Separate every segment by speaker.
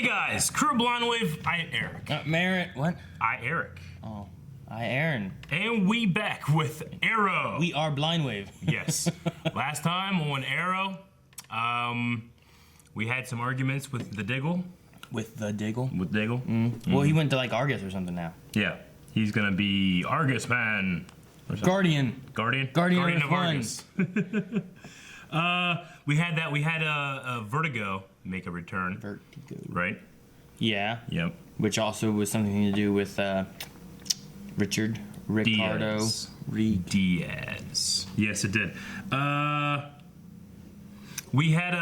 Speaker 1: Hey guys, Crew Blonde Wave, I Eric.
Speaker 2: Merritt, what?
Speaker 1: I Eric.
Speaker 2: Oh, I Aaron.
Speaker 1: And we back with Arrow.
Speaker 2: We are Blind Wave.
Speaker 1: Yes. Last time on Arrow, we had some arguments with the Diggle.
Speaker 2: With the Diggle?
Speaker 1: With Diggle.
Speaker 2: Well, he went to like Argus or something now.
Speaker 1: Yeah. He's gonna be Argus Man.
Speaker 2: Guardian
Speaker 1: of
Speaker 2: of
Speaker 1: Argus. We had that. We had a Vertigo make a return.
Speaker 2: Vertigo.
Speaker 1: Right.
Speaker 2: Yeah.
Speaker 1: Yep.
Speaker 2: Which also was something to do with Ricardo
Speaker 1: Diaz. Yes, it did. We had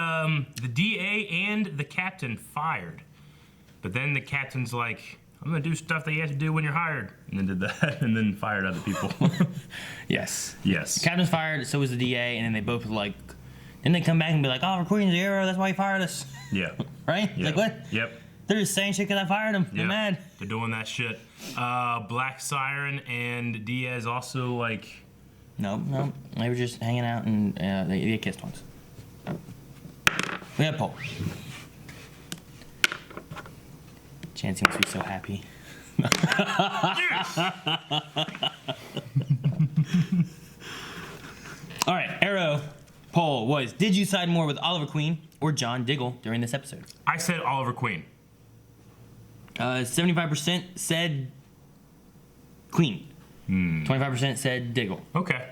Speaker 1: the DA and the captain fired, but then the captain's like, "I'm gonna do stuff that you have to do when you're hired," and then did that, and then fired other people.
Speaker 2: Yes.
Speaker 1: Yes.
Speaker 2: The captain's fired, so was the DA, and then they both were like, then they come back and be like, "Oh, we're quitting the Arrow. That's why he fired us."
Speaker 1: Yeah.
Speaker 2: Right?
Speaker 1: Yep.
Speaker 2: Like what?
Speaker 1: Yep.
Speaker 2: They're just saying shit because I fired him. They're mad.
Speaker 1: They're doing that shit. Black Siren and Diaz also like.
Speaker 2: No. They were just hanging out and they kissed once. We had Paul. Chancey must be so happy. All right, Arrow poll was: did you side more with Oliver Queen or John Diggle during this episode?
Speaker 1: I said Oliver Queen.
Speaker 2: 75% said Queen. 25% said Diggle.
Speaker 1: Okay.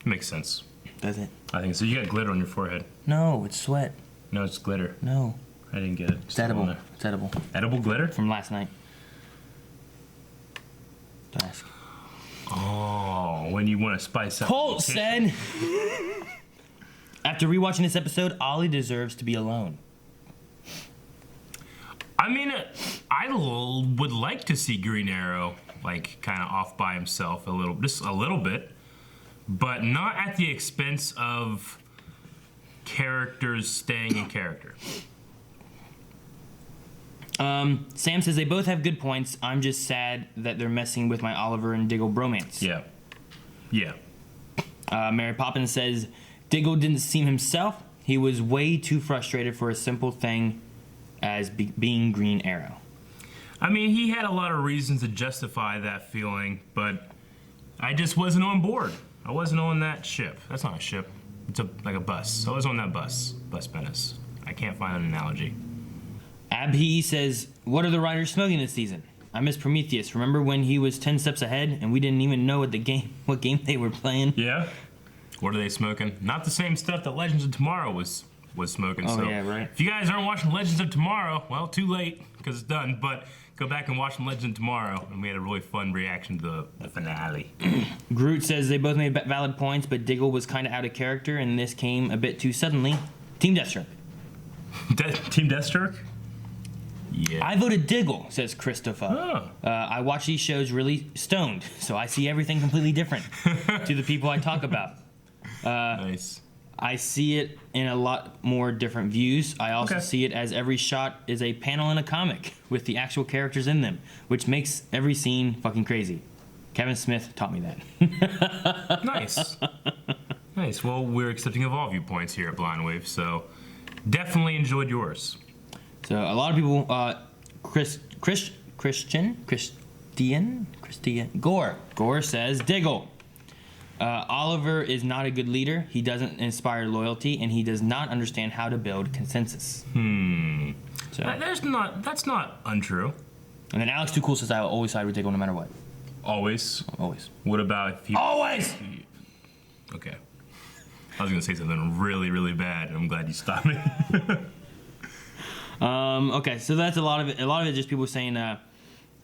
Speaker 1: Makes sense.
Speaker 2: Does it?
Speaker 1: I think so. You got glitter on your forehead.
Speaker 2: No, it's sweat.
Speaker 1: No, it's glitter.
Speaker 2: No.
Speaker 1: I didn't get it.
Speaker 2: It's edible. It's edible.
Speaker 1: Edible glitter?
Speaker 2: From last night. Don't ask.
Speaker 1: Oh, when you want to spice up.
Speaker 2: Colt said, after rewatching this episode, Ollie deserves to be alone.
Speaker 1: I mean, would like to see Green Arrow like kind of off by himself just a little bit, but not at the expense of characters staying in character.
Speaker 2: Sam says they both have good points. I'm just sad that they're messing with my Oliver and Diggle bromance.
Speaker 1: Yeah. Yeah.
Speaker 2: Mary Poppins says Diggle didn't seem himself. He was way too frustrated for a simple thing as being Green Arrow.
Speaker 1: I mean, he had a lot of reasons to justify that feeling, but I just wasn't on board. I wasn't on that ship. That's not a ship. It's like a bus. So I was on that bus. Bus Menace. I can't find an analogy.
Speaker 2: Abhi says, what are the writers smoking this season? I miss Prometheus. Remember when he was 10 steps ahead and we didn't even know what game they were playing?
Speaker 1: Yeah. What are they smoking? Not the same stuff that Legends of Tomorrow was smoking.
Speaker 2: Oh,
Speaker 1: so
Speaker 2: yeah, right.
Speaker 1: If you guys aren't watching Legends of Tomorrow, well, too late because it's done. But go back and watch Legends of Tomorrow, and we had a really fun reaction to the finale.
Speaker 2: Groot says they both made valid points, but Diggle was kind of out of character, and this came a bit too suddenly. Team Deathstroke.
Speaker 1: Team Deathstroke? Yeah.
Speaker 2: I voted Diggle, says Christopher.
Speaker 1: Oh.
Speaker 2: I watch these shows really stoned, so I see everything completely different to the people I talk about.
Speaker 1: Nice.
Speaker 2: I see it in a lot more different views. I also see it as every shot is a panel in a comic with the actual characters in them, which makes every scene fucking crazy. Kevin Smith taught me that.
Speaker 1: Nice. Nice. Well, we're accepting of all viewpoints here at Blind Wave, so definitely enjoyed yours.
Speaker 2: So a lot of people, Christian, Gore says Diggle. Oliver is not a good leader. He doesn't inspire loyalty, and he does not understand how to build consensus. So
Speaker 1: That's not untrue.
Speaker 2: and then Alex Too Cool says I will always side with Diggle no matter what.
Speaker 1: Always.
Speaker 2: Always.
Speaker 1: What about if he...
Speaker 2: Always.
Speaker 1: Okay. I was gonna say something really, really bad, and I'm glad you stopped me.
Speaker 2: Okay, so that's a lot of it. A lot of it just people saying a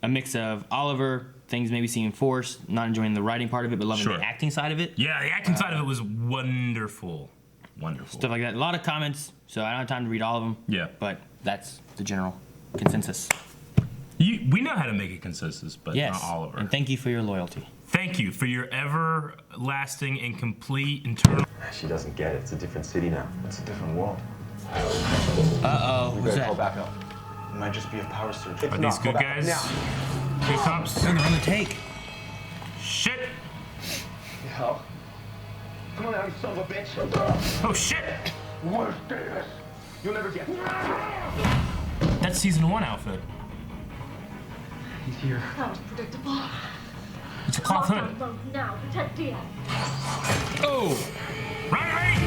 Speaker 2: mix of Oliver, things maybe seeming forced, not enjoying the writing part of it, but loving the acting side of it.
Speaker 1: Yeah, the acting side of it was wonderful. Wonderful.
Speaker 2: Stuff like that. A lot of comments, so I don't have time to read all of them.
Speaker 1: Yeah.
Speaker 2: But that's the general consensus.
Speaker 1: We know how to make a consensus, but
Speaker 2: Yes.
Speaker 1: not Oliver.
Speaker 2: And thank you for your loyalty.
Speaker 1: Thank you for your everlasting and complete internal...
Speaker 3: She doesn't get it. It's a different city now. It's a different world.
Speaker 2: Uh-oh.
Speaker 3: We
Speaker 2: Who's
Speaker 3: better call
Speaker 2: that?
Speaker 3: back up. It might just be a power surge.
Speaker 1: Are these good guys? Good cops?
Speaker 2: They're on the take.
Speaker 1: Shit!
Speaker 3: Hell. Come on now, you son of a bitch.
Speaker 1: Oh, shit!
Speaker 3: Where's Davis? You'll never get.
Speaker 1: That's season 1 outfit.
Speaker 3: He's here.
Speaker 4: That was predictable.
Speaker 1: It's a cloth hood.
Speaker 4: Lockdown mode now. Protect Diaz.
Speaker 1: Oh! Right!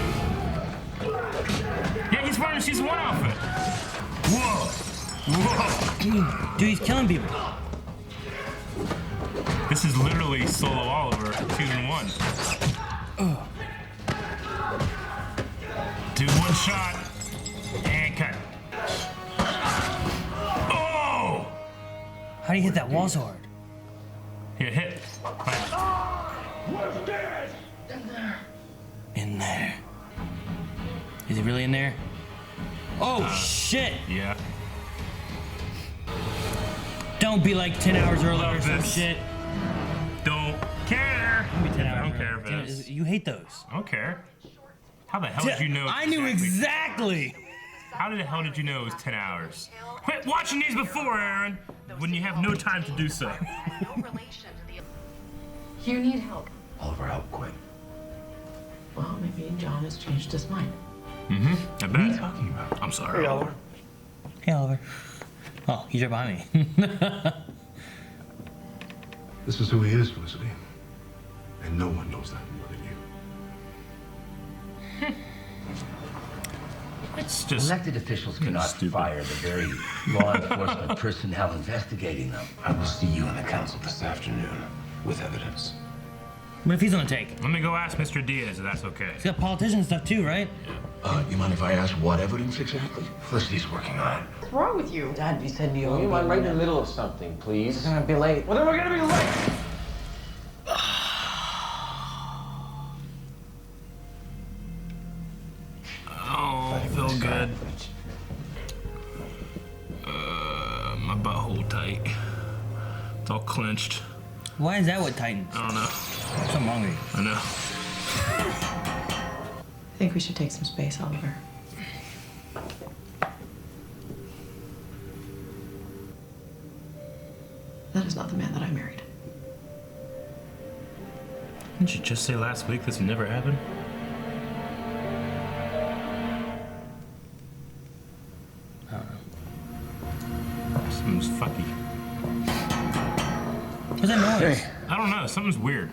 Speaker 1: Yeah, he's wearing a season 1 outfit. Whoa! Whoa!
Speaker 2: Dude, he's killing people.
Speaker 1: This is literally Solo Oliver, season 1. Do one shot. And cut. Oh!
Speaker 2: How do you hit that wall so hard?
Speaker 1: Here, hit.
Speaker 2: In there. Is he really in there? Oh, shit!
Speaker 1: Yeah.
Speaker 2: Don't be like 10 hours early or some
Speaker 1: this.
Speaker 2: shit.
Speaker 1: Don't care.
Speaker 2: Be 10
Speaker 1: I
Speaker 2: hours
Speaker 1: don't care
Speaker 2: early.
Speaker 1: if
Speaker 2: Damn
Speaker 1: it is.
Speaker 2: You hate those.
Speaker 1: I don't care. How the hell did you know?
Speaker 2: I knew exactly.
Speaker 1: How the hell did you know it was 10 hours? Quit watching these before, Aaron, when you have no time to do so.
Speaker 4: You need help.
Speaker 5: Oliver, help quick.
Speaker 6: Well, maybe John has changed his mind.
Speaker 1: I
Speaker 5: What are you
Speaker 1: bet.
Speaker 5: talking about?
Speaker 1: I'm sorry.
Speaker 3: Oliver.
Speaker 2: Hey, Oliver. Oh, he's right behind me.
Speaker 5: This is who he is, Felicity. And no one knows that more than you.
Speaker 1: It's just.
Speaker 7: Elected officials cannot
Speaker 1: stupid.
Speaker 7: fire the very law enforcement personnel investigating them.
Speaker 5: I will see you in the council this afternoon with evidence.
Speaker 2: What if he's on the take?
Speaker 1: Let me go ask Mr. Diaz if that's okay.
Speaker 2: He's got politician stuff too, right?
Speaker 5: You mind if I ask what evidence exactly? Felicity's working on it.
Speaker 6: What's wrong with you?
Speaker 8: Dad, you said you
Speaker 3: You mind right in the
Speaker 8: middle of something, please. We're gonna be late.
Speaker 3: Well, then we're gonna be late.
Speaker 1: Oh, I feel good. My butthole tight. It's all clenched.
Speaker 2: Why is that what tightens?
Speaker 1: I don't know.
Speaker 2: Something wrong with you.
Speaker 1: I know.
Speaker 6: I think we should take some space, Oliver. That is not the man that I married.
Speaker 1: Didn't you just say last week this would never happen? Something's fucky.
Speaker 2: What's that noise?
Speaker 1: I don't know. Something's weird.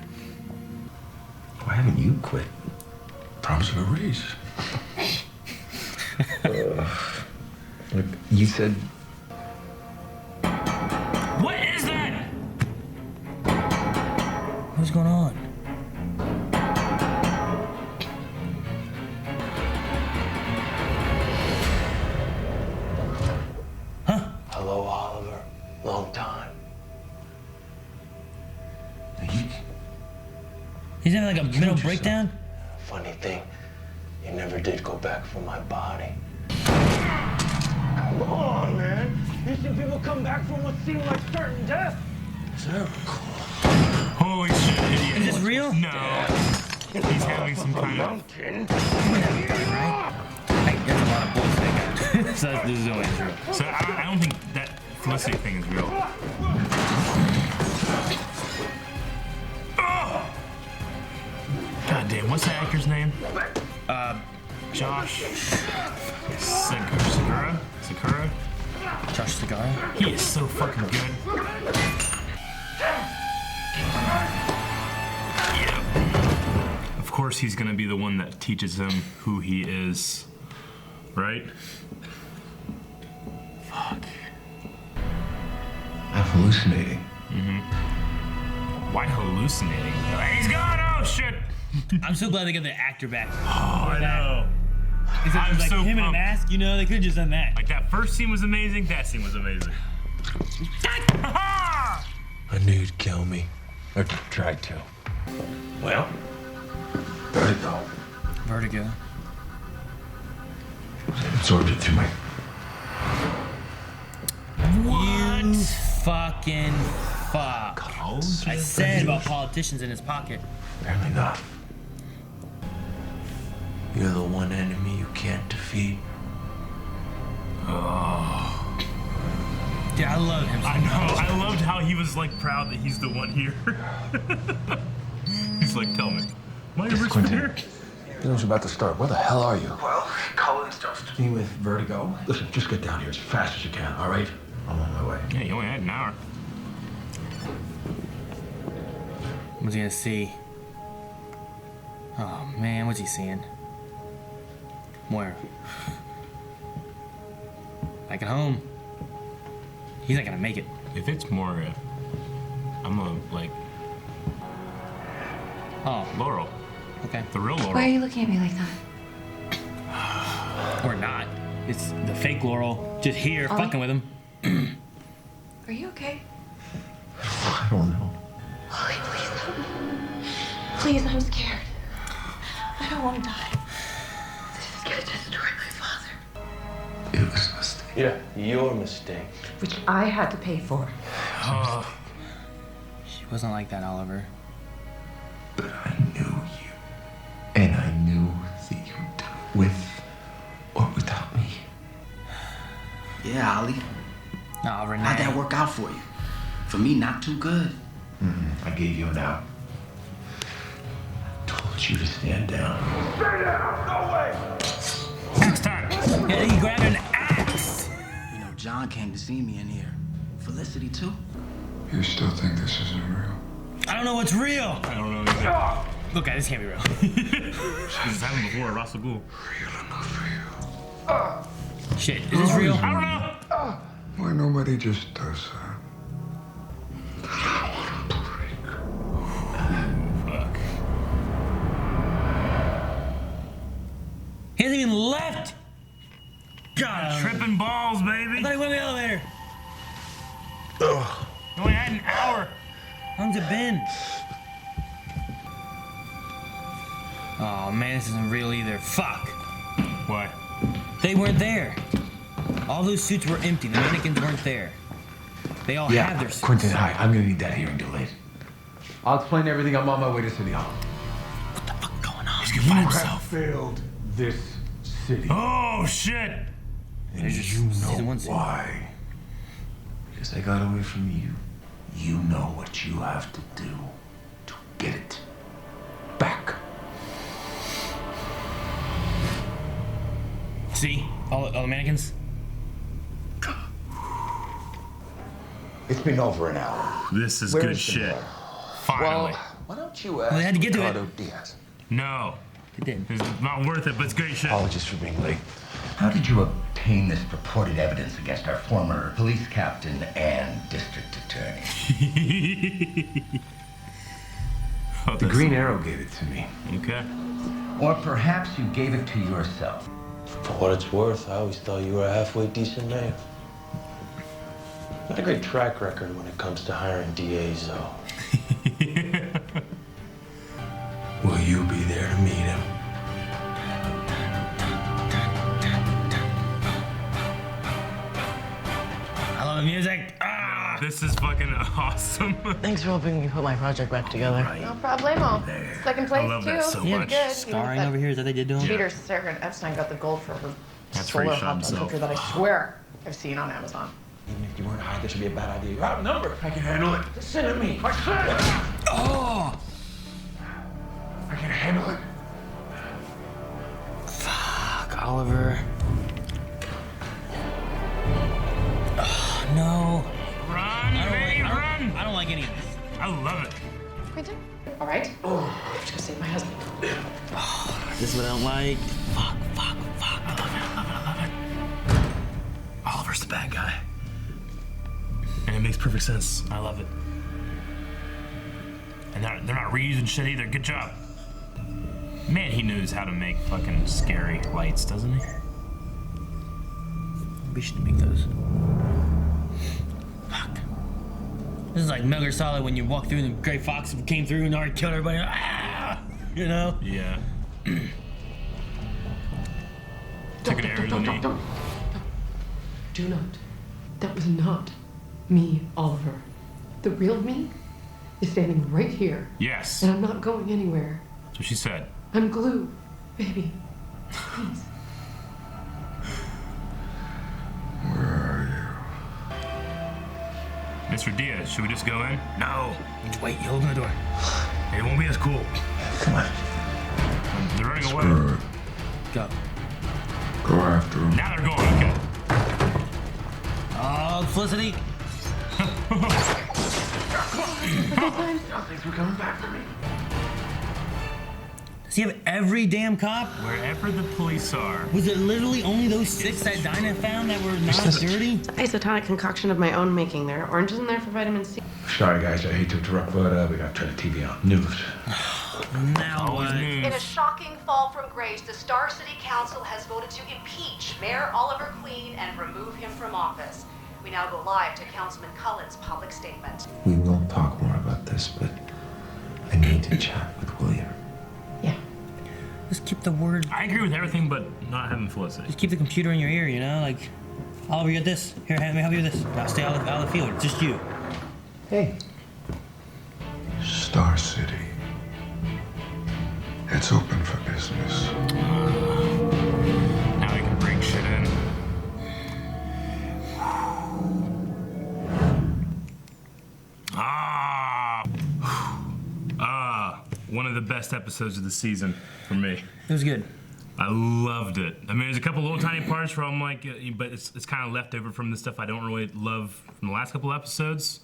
Speaker 5: Why haven't you quit? Promise you a raise. Look, you said
Speaker 1: What is that?
Speaker 2: What's going on?
Speaker 8: Hello, Oliver. Long time.
Speaker 2: He's having like a mental
Speaker 5: yourself.
Speaker 2: breakdown?
Speaker 8: Funny thing, you never did go back for my body.
Speaker 3: Come on, man. You see people come back from what seemed like certain death.
Speaker 1: Holy shit, idiot.
Speaker 2: Is this real?
Speaker 1: No. He's having some kind of.
Speaker 2: Hey, there's a lot of bullshit. So this is always true.
Speaker 1: So I don't think that Felicity thing is real. Oh! God damn, what's that actor's name? Josh Sakura? Sakura?
Speaker 2: Josh Segarra?
Speaker 1: He is so fucking good. Yeah. Of course he's gonna be the one that teaches him who he is. Right? Fuck.
Speaker 5: I'm hallucinating.
Speaker 1: Why hallucinating? He's gone! Oh shit!
Speaker 2: I'm so glad they got the actor back.
Speaker 1: Oh, I know.
Speaker 2: Except
Speaker 1: I'm
Speaker 2: it was like
Speaker 1: so
Speaker 2: him in a
Speaker 1: pumped.
Speaker 2: mask, you know, they could have just done that.
Speaker 1: Like that first scene was amazing, that scene was amazing. Ha!
Speaker 5: I knew you'd kill me. Or tried to. Well, there you go.
Speaker 2: Vertigo.
Speaker 5: Absorbed it through my.
Speaker 2: You fucking fuck.
Speaker 1: Oh,
Speaker 2: I said about politicians in his pocket.
Speaker 5: Apparently not.
Speaker 8: You're the one enemy you can't defeat.
Speaker 2: Dude, I love him so
Speaker 1: I know.
Speaker 2: much.
Speaker 1: I loved how he was like proud that he's the one here. He's like, tell me. Am I a rich
Speaker 5: Quentin.
Speaker 1: here?
Speaker 5: Presentation about to start. Where the hell are you?
Speaker 3: Well, Cullen's dosed me with vertigo.
Speaker 5: Listen, just get down here as fast as you can, all right? I'm on my way.
Speaker 1: Yeah, you only had an hour.
Speaker 2: What's he gonna see? Oh man, what's he seeing? Where? Back at home. He's not gonna make it.
Speaker 1: If it's Moira, I'm gonna like
Speaker 2: Oh,
Speaker 1: Laurel,
Speaker 2: okay.
Speaker 1: the real Laurel.
Speaker 4: Why are you looking at me like that?
Speaker 2: Or not. It's the fake Laurel just here fucking with him.
Speaker 4: Are you okay?
Speaker 5: I don't know.
Speaker 4: Ollie, please help me. Please, I'm scared. I don't want to die. This is gonna destroy my father.
Speaker 5: It was a mistake.
Speaker 8: Yeah, your mistake.
Speaker 6: Which I had to pay for.
Speaker 2: She wasn't like that, Oliver.
Speaker 5: But I knew you. And I knew that you'd do it with or without me.
Speaker 9: Yeah, Ollie.
Speaker 2: Oh, Renee.
Speaker 9: How'd that work out for you? For me, not too good.
Speaker 5: I gave you an out. Told you to stand down.
Speaker 1: Next time.
Speaker 2: Yeah, he grabbed an axe.
Speaker 9: You know, John came to see me in here. Felicity, too.
Speaker 10: You still think this isn't real?
Speaker 2: I don't know what's real.
Speaker 1: I don't know either.
Speaker 2: Look, this can't be real.
Speaker 1: This has happened before, Russell Gould.
Speaker 10: Real enough for you.
Speaker 2: Shit, is this real?
Speaker 1: I don't know.
Speaker 10: Why nobody just does that?
Speaker 1: Fuck.
Speaker 2: He hasn't even left. God,
Speaker 1: Tripping balls,
Speaker 2: I
Speaker 1: baby.
Speaker 2: thought he went in the elevator.
Speaker 1: You only had an hour.
Speaker 2: How long's it been? Oh man, this isn't real either. Fuck.
Speaker 1: What?
Speaker 2: They weren't there. All those suits were empty. The mannequins weren't there. They all have their suits.
Speaker 5: Quentin, hi. I'm gonna need that hearing delayed.
Speaker 3: I'll explain everything. I'm on my way to City Hall.
Speaker 2: What the fuck going on?
Speaker 1: He's gonna find
Speaker 5: You have
Speaker 1: himself.
Speaker 5: failed this city.
Speaker 1: Oh shit.
Speaker 5: And
Speaker 2: There's just
Speaker 5: you know
Speaker 2: season one scene.
Speaker 5: why. Because I got away from you. You know what you have to do to get it back.
Speaker 2: See? All the mannequins?
Speaker 11: It's been over an hour.
Speaker 1: This is
Speaker 11: Where
Speaker 1: good
Speaker 11: is the
Speaker 1: shit.
Speaker 11: mayor?
Speaker 1: Finally.
Speaker 11: Well, why don't you ask
Speaker 2: they had to get to it.
Speaker 11: Ricardo Diaz?
Speaker 1: No.
Speaker 2: It did.
Speaker 1: It's not worth it, but it's great shit.
Speaker 5: Apologies for being late.
Speaker 7: How did you obtain this purported evidence against our former police captain and district attorney?
Speaker 1: Oh,
Speaker 5: The
Speaker 1: that's-
Speaker 5: Green Arrow gave it to me.
Speaker 1: Okay.
Speaker 7: Or perhaps you gave it to yourself?
Speaker 8: For what it's worth, I always thought you were a halfway decent mayor. Not a great track record when it comes to hiring DAs, though.
Speaker 5: Will you be there to meet him?
Speaker 2: I love the music. Ah!
Speaker 1: This is fucking awesome.
Speaker 6: Thanks for helping me put my project back together.
Speaker 4: No problemo. Second place,
Speaker 1: I love that
Speaker 4: too.
Speaker 1: so
Speaker 2: Yeah,
Speaker 1: much.
Speaker 4: Good.
Speaker 2: Scarring over here, is that they did to him?
Speaker 4: Peter Sagan Epstein got the gold for her
Speaker 1: That's where he
Speaker 4: solar
Speaker 1: shot
Speaker 4: hot
Speaker 1: himself.
Speaker 4: picture that I swear I've seen on Amazon.
Speaker 3: Even if you weren't hired, this would be a bad idea. You're outnumbered. I can handle it. Listen to me. I said it.
Speaker 2: Oh!
Speaker 3: I can handle it.
Speaker 2: Fuck, Oliver. Oh, no.
Speaker 1: Run, baby, run.
Speaker 2: I don't like any of this.
Speaker 1: I love it.
Speaker 4: Quentin? All right. I have to go save my husband.
Speaker 2: This is what I don't like. Fuck.
Speaker 1: I love it. Oliver's the bad guy. And it makes perfect sense. I love it. And they're not reusing shit either. Good job. Man, he knows how to make fucking scary lights, doesn't he?
Speaker 2: We should make those. Fuck. This is like Metal Gear Solid when you walk through and the Gray Fox came through and already killed everybody. Ah! You know?
Speaker 1: Yeah. Took an arrow to the knee.
Speaker 6: Don't. Do not. That was not me, Oliver. The real me is standing right here,
Speaker 1: Yes.
Speaker 6: and I'm not going anywhere.
Speaker 1: That's what she said.
Speaker 6: I'm glue, baby. Please.
Speaker 10: Where are you?
Speaker 1: Mr. Diaz, should we just go in? No.
Speaker 2: Wait, you open the door.
Speaker 1: It won't be as cool.
Speaker 5: Come on.
Speaker 1: The running away.
Speaker 10: Screw it.
Speaker 2: Go.
Speaker 10: Go after him.
Speaker 1: Now they're going. Okay.
Speaker 2: Oh, Felicity.
Speaker 3: Thanks for coming back for me.
Speaker 2: Does he have every damn cop?
Speaker 1: Wherever the police are.
Speaker 2: Was it literally only those 6 that Dinah found that were not dirty?
Speaker 12: Isotonic concoction of my own making there. Orange is in there for vitamin C.
Speaker 3: Sorry, guys. I hate to interrupt, but we gotta turn the TV on. News.
Speaker 2: Now what?
Speaker 13: In a shocking fall from grace, the Star City Council has voted to impeach Mayor Oliver Queen and remove him from office. We now go live to Councilman Cullen's public statement.
Speaker 8: We will talk more about this, but I need to chat with William.
Speaker 2: Just keep the word.
Speaker 1: I agree with everything, but not having Felicity.
Speaker 2: Just keep the computer in your ear, you know? Like, Oliver, you got this. Here, let me help you with this. I'll stay out of the field. Just you.
Speaker 8: Hey.
Speaker 10: Star City. It's open for business.
Speaker 1: Now we can bring shit in. One of the best episodes of the season for me.
Speaker 2: It was good.
Speaker 1: I loved it. I mean, there's a couple little tiny parts where I'm like, but it's kind of left over from the stuff I don't really love from the last couple episodes.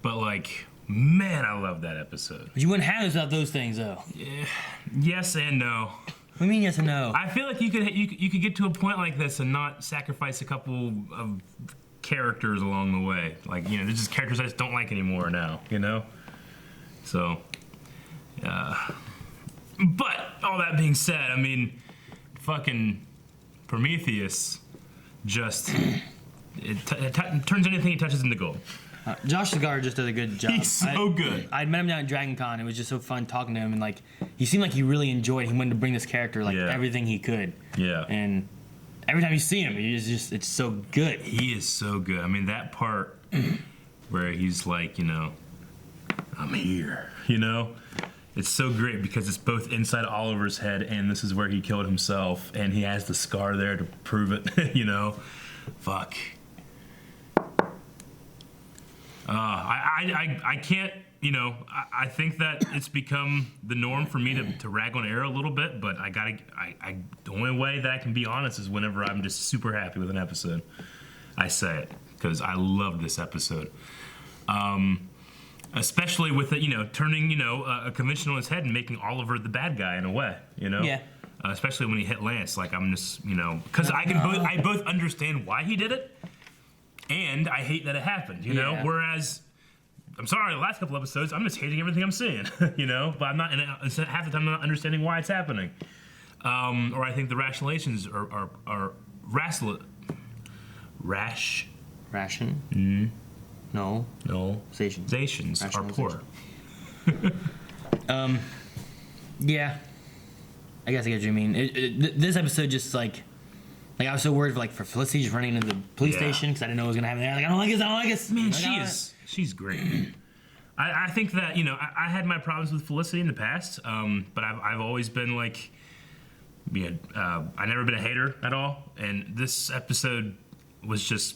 Speaker 1: But like, man, I love that episode.
Speaker 2: But you wouldn't have without those things, though.
Speaker 1: Yeah. Yes and no.
Speaker 2: What do you mean yes and no?
Speaker 1: I feel like you could get to a point like this and not sacrifice a couple of characters along the way. Like, you know, there's just characters I just don't like anymore now, you know? So, but all that being said, I mean, fucking Prometheus just turns anything he touches into gold.
Speaker 2: Josh Segar just does a good job.
Speaker 1: He's so good.
Speaker 2: I met him down at Dragon Con. It was just so fun talking to him, and like he seemed like he really enjoyed it. He wanted to bring this character like everything he could.
Speaker 1: Yeah.
Speaker 2: And every time you see him, it's so good.
Speaker 1: He is so good. I mean, that part where he's like, you know, I'm here, you know? It's so great because it's both inside Oliver's head and this is where he killed himself and he has the scar there to prove it, you know? Fuck. I can't, you know, I think that it's become the norm for me to rag on Arrow a little bit, but the only way that I can be honest is whenever I'm just super happy with an episode. I say it, because I love this episode. Especially with it, you know, turning, you know, a convention on his head and making Oliver the bad guy in a way, you know?
Speaker 2: Yeah.
Speaker 1: Especially when he hit Lance, like I'm just, you know, because I both understand why he did it, and I hate that it happened, you know? Whereas, I'm sorry, the last couple episodes, I'm just hating everything I'm seeing, you know? But I'm not, half the time I'm not understanding why it's happening. Or I think the rationalizations are
Speaker 2: Ration? No.
Speaker 1: Zations are poor.
Speaker 2: Yeah. I guess I get what you mean. This episode just like I was so worried for Felicity just running into the police station because I didn't know what was gonna happen there. Like I don't like this.
Speaker 1: Man, she's great. I think that, you know, I had my problems with Felicity in the past, but I've always been like, I've never been a hater at all, and this episode was just.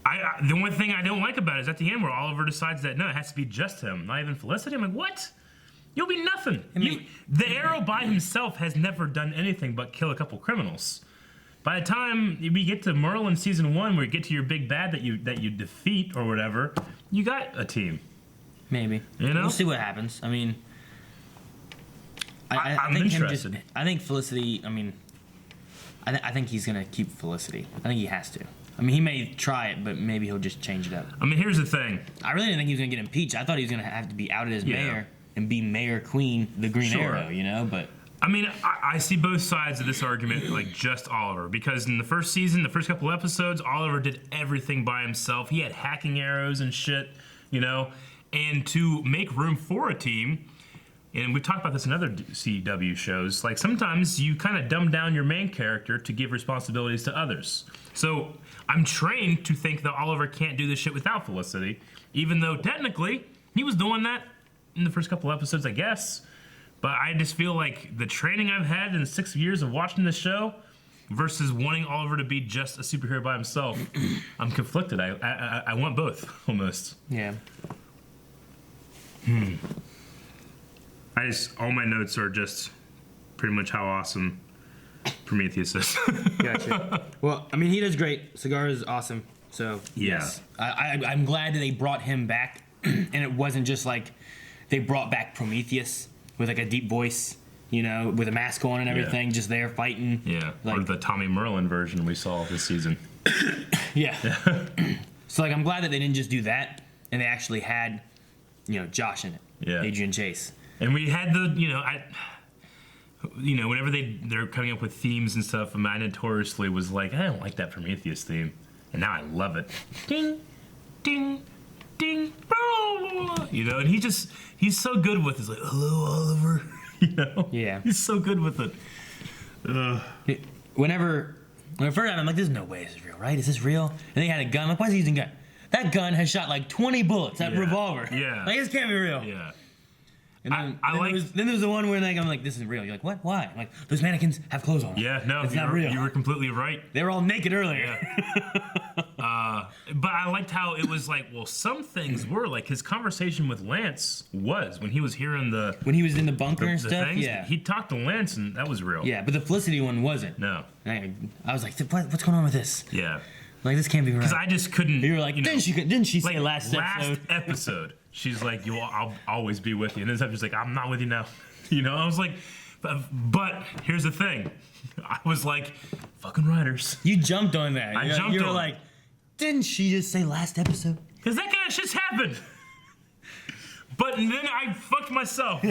Speaker 1: The one thing I don't like about it is at the end where Oliver decides that no, it has to be just him, not even Felicity. I'm like, what? You'll be nothing. The Arrow by himself has never done anything but kill a couple criminals. By the time we get to Merlin season 1, where you get to your big bad that you defeat or whatever, you got a team.
Speaker 2: Maybe.
Speaker 1: You know?
Speaker 2: We'll see what happens. I mean,
Speaker 1: I'm interested.
Speaker 2: I think Felicity. I mean, I think he's gonna keep Felicity. I think he has to. I mean, he may try it, but maybe he'll just change it up.
Speaker 1: I mean, here's the thing.
Speaker 2: I really didn't think he was going to get impeached. I thought he was going to have to be outed as mayor and be Mayor Queen, the Green Arrow, you know? But
Speaker 1: I mean, I see both sides of this argument, like just Oliver, because in the first season, the first couple episodes, Oliver did everything by himself. He had hacking arrows and shit, you know? And to make room for a team, and we've talked about this in other CW shows, like sometimes you kind of dumb down your main character to give responsibilities to others. So I'm trained to think that Oliver can't do this shit without Felicity, even though technically he was doing that in the first couple episodes, I guess. But I just feel like the training I've had in 6 years of watching this show versus wanting Oliver to be just a superhero by himself, I'm conflicted. I want both, almost.
Speaker 2: Yeah.
Speaker 1: All my notes are just pretty much how awesome Prometheus is.
Speaker 2: Gotcha. Well, I mean, he does great. Cigar is awesome. So yes, I'm glad that they brought him back, and it wasn't just like they brought back Prometheus with like a deep voice, you know, with a mask on and everything, just there fighting.
Speaker 1: Yeah,
Speaker 2: like,
Speaker 1: or the Tommy Merlin version we saw this season.
Speaker 2: Yeah. So like, I'm glad that they didn't just do that, and they actually had, you know, Josh in it.
Speaker 1: Yeah.
Speaker 2: Adrian Chase.
Speaker 1: And we had the, whenever they're coming up with themes and stuff, I notoriously was like, I don't like that Prometheus theme, and now I love it. Ding, ding, ding, you know, and he's so good with it. He's like, hello, Oliver. You know?
Speaker 2: Yeah.
Speaker 1: He's so good with it.
Speaker 2: When I first had, I'm like, there's no way this is real, right? Is this real? And then he had a gun. I'm like, why is he using a gun? That gun has shot like 20 bullets. That revolver.
Speaker 1: Yeah.
Speaker 2: Like, this can't be real.
Speaker 1: Yeah.
Speaker 2: And then there's the one where like I'm like, this isn't real. You're like, what? Why? I'm like, those mannequins have clothes on.
Speaker 1: Yeah, no,
Speaker 2: it's not real.
Speaker 1: You were completely right.
Speaker 2: They were all naked earlier.
Speaker 1: Yeah. But I liked how it was like, well, some things were like his conversation with Lance was when he was hearing
Speaker 2: when he was in the bunker and stuff.
Speaker 1: Things,
Speaker 2: yeah,
Speaker 1: he talked to Lance and that was real.
Speaker 2: Yeah, but the Felicity one wasn't.
Speaker 1: No.
Speaker 2: I was like, what's going on with this?
Speaker 1: Yeah.
Speaker 2: Like, this can't be right.
Speaker 1: Because I just couldn't.
Speaker 2: You were like, didn't she say last
Speaker 1: episode? She's like, I'll always be with you. And this episode's like, I'm not with you now. You know, I was like, but here's the thing. I was like, fucking writers.
Speaker 2: You jumped on that. You were like, didn't she just say last episode?
Speaker 1: Because that kind of shit's happened. But then I fucked myself.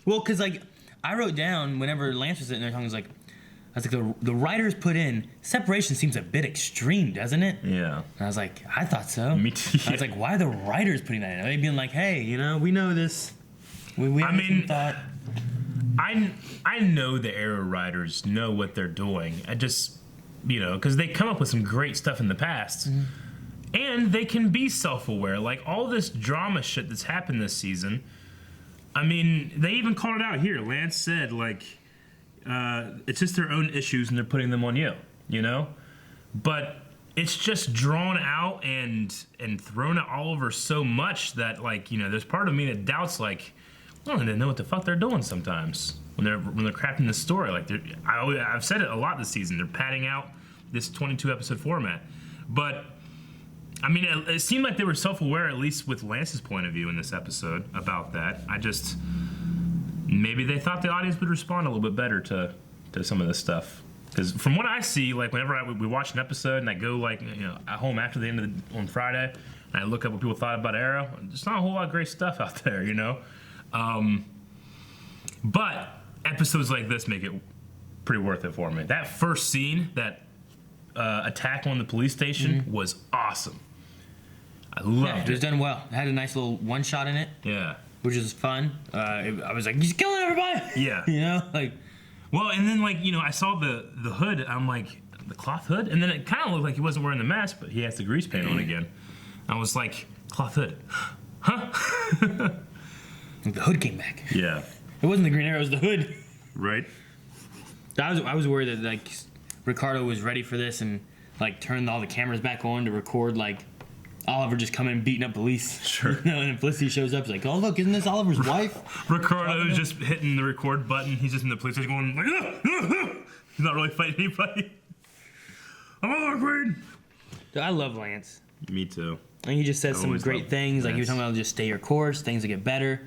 Speaker 2: Well, because like, I wrote down whenever Lance was sitting there talking, I was like, the writers put in, separation seems a bit extreme, doesn't it?
Speaker 1: Yeah.
Speaker 2: And I was like, I thought so.
Speaker 1: Me too.
Speaker 2: I was like, why are the writers putting that in? Are they being like, hey, you know, we know this. We have some thought.
Speaker 1: I know the Arrow writers know what they're doing. I just, because they come up with some great stuff in the past. Mm-hmm. And they can be self-aware. Like, all this drama shit that's happened this season, I mean, they even called it out here. Lance said, like, it's just their own issues and they're putting them on you, you know? But it's just drawn out and thrown at Oliver so much that, like, there's part of me that doubts, like, well, they know what the fuck they're doing sometimes when they're crafting this story. Like, I've said it a lot this season. They're padding out this 22 episode format. But I mean, it seemed like they were self-aware, at least with Lance's point of view in this episode about that. Maybe they thought the audience would respond a little bit better to some of this stuff. Because from what I see, like, whenever we watch an episode and I go, like, at home after the end on Friday, and I look up what people thought about Arrow, there's not a whole lot of great stuff out there, But episodes like this make it pretty worth it for me. That first scene, that attack on the police station, was awesome. I loved it.
Speaker 2: It was done well. It had a nice little one shot in it.
Speaker 1: Yeah.
Speaker 2: Which is fun. I was like, he's killing everybody.
Speaker 1: Yeah.
Speaker 2: Like.
Speaker 1: Well, and then, like, I saw the hood. I'm like, the cloth hood? And then it kind of looked like he wasn't wearing the mask, but he has the grease paint on again. I was like, cloth hood. Huh?
Speaker 2: The hood came back.
Speaker 1: Yeah.
Speaker 2: It wasn't the Green Arrow, it was the hood.
Speaker 1: Right.
Speaker 2: I was worried that, like, Ricardo was ready for this and, like, turned all the cameras back on to record, like, Oliver just coming and beating up police.
Speaker 1: Sure.
Speaker 2: And then Felicity shows up. He's like, oh, look, isn't this Oliver's wife?
Speaker 1: Ricardo's just hitting the record button. He's just in the police station going, like, he's not really fighting anybody. I'm Oliver Queen.
Speaker 2: Dude, I love Lance.
Speaker 1: Me too.
Speaker 2: And he just says some great things. Like, he was talking about just stay your course, things will get better.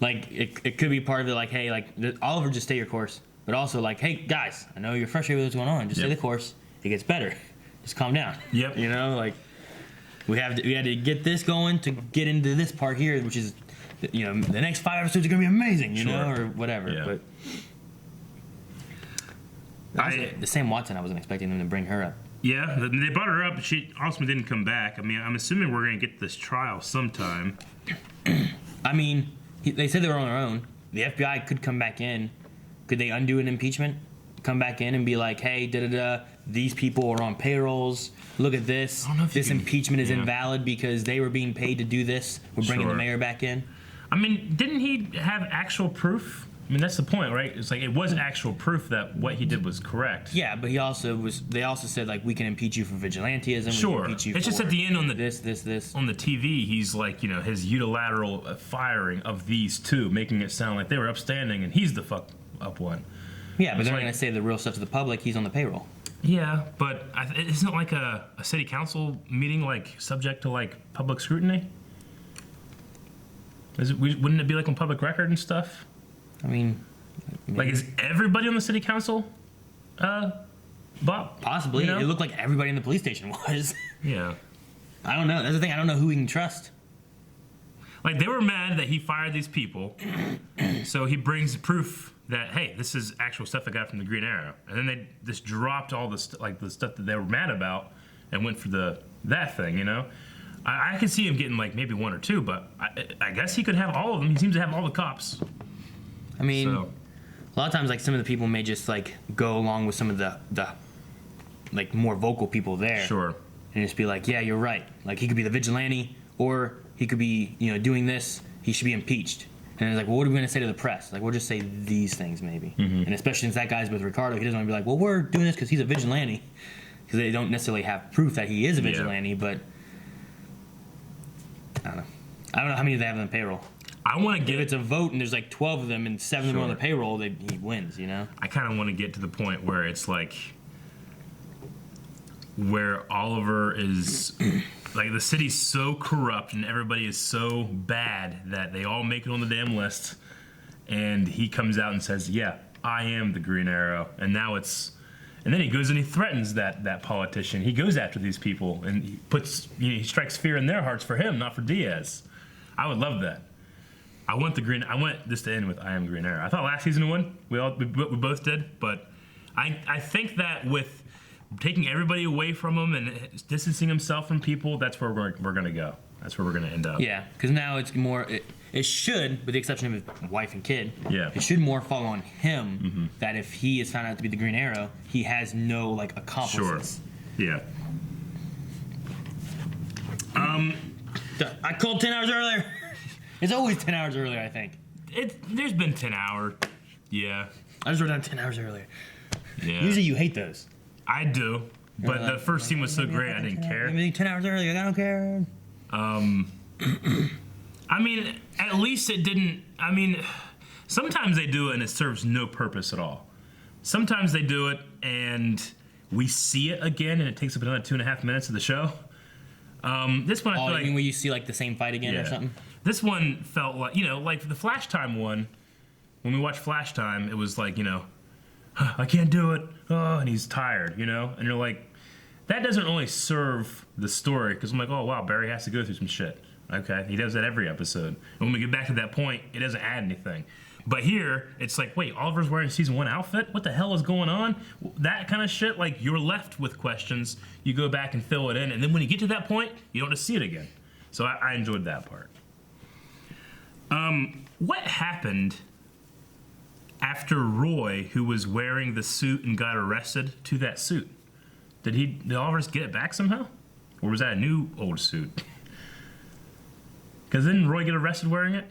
Speaker 2: Like, it could be part of it, like, hey, like, Oliver, just stay your course. But also, like, hey, guys, I know you're frustrated with what's going on. Just stay the course. It gets better. Just calm down.
Speaker 1: Yep.
Speaker 2: Like, we had to get this going to get into this part here, which is, the next 5 episodes are going to be amazing, you know, or whatever.
Speaker 1: Yeah.
Speaker 2: But the Sam Watson, I wasn't expecting them to bring her up.
Speaker 1: Yeah, they brought her up, but she also didn't come back. I mean, I'm assuming we're going to get this trial sometime.
Speaker 2: I mean, they said they were on their own. The FBI could come back in. Could they undo an impeachment? Come back in and be like, hey, these people are on payrolls. Look at this. This impeachment is invalid because they were being paid to do this. We're bringing the mayor back in.
Speaker 1: I mean, didn't he have actual proof I mean, that's the point, right? It's like it was actual proof that what he did was correct.
Speaker 2: Yeah, but he also was. They also said like we can impeach you for vigilantism.
Speaker 1: Sure.
Speaker 2: We can impeach you
Speaker 1: It's
Speaker 2: for
Speaker 1: just at the end on the
Speaker 2: this
Speaker 1: on the TV, he's like, you know, his unilateral firing of these two, making it sound like they were upstanding and he's the fuck up one.
Speaker 2: Yeah, but
Speaker 1: It's
Speaker 2: they're
Speaker 1: like-
Speaker 2: not gonna say the real stuff to the public. He's on the payroll.
Speaker 1: Yeah, but isn't like a city council meeting like subject to like public scrutiny? Wouldn't it be like on public record and stuff?
Speaker 2: I mean,
Speaker 1: like is everybody on the city council? Bob?
Speaker 2: Possibly.
Speaker 1: You know?
Speaker 2: It looked like everybody in the police station was.
Speaker 1: Yeah.
Speaker 2: I don't know. That's the thing. I don't know who we can trust.
Speaker 1: Like they were mad that he fired these people, so he brings proof that hey, this is actual stuff I got from the Green Arrow, and then they just dropped all the the stuff that they were mad about and went for that thing, you know. I could see him getting like maybe one or two, but I guess he could have all of them. He seems to have all the cops.
Speaker 2: I mean,
Speaker 1: So-
Speaker 2: a lot of times, like some of the people may just like go along with some of the like more vocal people there.
Speaker 1: Sure.
Speaker 2: And just be like, yeah, you're right. Like he could be the vigilante, or he could be, you know, doing this. He should be impeached. And it's like, well, what are we going to say to the press? Like, we'll just say these things maybe.
Speaker 1: Mm-hmm.
Speaker 2: And especially since that guy's with Ricardo, he doesn't want to be like, well, we're doing this because he's a vigilante. Because they don't necessarily have proof that he is a vigilante, but I don't know. I don't know how many they have on the payroll.
Speaker 1: I want to get.
Speaker 2: If it's a vote and there's like 12 of them and 7 of them on the
Speaker 1: Sure.
Speaker 2: payroll, he wins, you know?
Speaker 1: I kind of want to get to the point where it's like where Oliver is like the city's so corrupt and everybody is so bad that they all make it on the damn list, and he comes out and says, "Yeah, I am the Green Arrow," and now it's. And then he goes and he threatens that politician. He goes after these people and he puts, you know, he strikes fear in their hearts for him, not for Diaz. I would love that. I want this to end with "I am Green Arrow." I thought last season won. We both did, but I think that with taking everybody away from him and distancing himself from people, that's where we're gonna go. That's where we're gonna end up.
Speaker 2: Yeah, because now it's more. It should, with the exception of his wife and kid.
Speaker 1: Yeah.
Speaker 2: It should more fall on him that if he is found out to be the Green Arrow, he has no like accomplices.
Speaker 1: Sure. Yeah.
Speaker 2: I called 10 hours earlier. It's always 10 hours earlier, I think.
Speaker 1: There's been 10 hours. Yeah.
Speaker 2: I just wrote down 10 hours earlier.
Speaker 1: Yeah.
Speaker 2: Usually you hate those.
Speaker 1: I do, but the first scene was so great I didn't care.
Speaker 2: Maybe 10 hours earlier. I don't care.
Speaker 1: I mean, at least it didn't. I mean, sometimes they do it and it serves no purpose at all. Sometimes they do it and we see it again and it takes up another 2.5 minutes of the show. This one I feel
Speaker 2: you
Speaker 1: like.
Speaker 2: mean where you see like the same fight again or something?
Speaker 1: This one felt like, you know, like the Flash Time one. When we watched Flash Time, it was like, you know, I can't do it. Oh, and he's tired, you know? And you're like, that doesn't really serve the story because I'm like, oh, wow, Barry has to go through some shit. Okay, he does that every episode. And when we get back to that point, it doesn't add anything. But here, it's like, wait, Oliver's wearing season 1 outfit? What the hell is going on? That kind of shit, like, you're left with questions. You go back and fill it in. And then when you get to that point, you don't just see it again. So I enjoyed that part. What happened after Roy, who was wearing the suit and got arrested, to that suit? Did Oliver just get it back somehow? Or was that a new old suit? Because didn't Roy get arrested wearing it?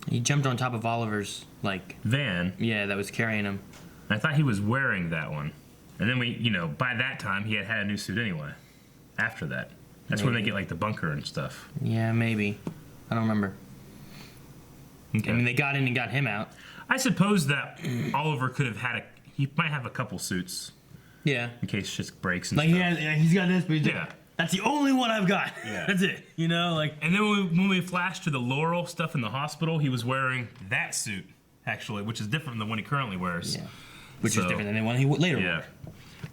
Speaker 2: He jumped on top of Oliver's, like...
Speaker 1: van.
Speaker 2: Yeah, that was carrying him.
Speaker 1: I thought he was wearing that one. And then by that time, he had a new suit anyway. After that. That's when they get, like, the bunker and stuff.
Speaker 2: Yeah, maybe. I don't remember.
Speaker 1: Okay.
Speaker 2: I mean, they got in and got him out.
Speaker 1: I suppose that Oliver could have he might have a couple suits.
Speaker 2: Yeah.
Speaker 1: In case shit breaks and
Speaker 2: like,
Speaker 1: stuff.
Speaker 2: he's got this, but he's
Speaker 1: yeah.
Speaker 2: That's the only one I've got.
Speaker 1: Yeah.
Speaker 2: That's it. You know, like...
Speaker 1: And then when we flashed to the Laurel stuff in the hospital, he was wearing that suit, actually, which is different than the one he currently wears.
Speaker 2: Yeah. Which is different than the one he later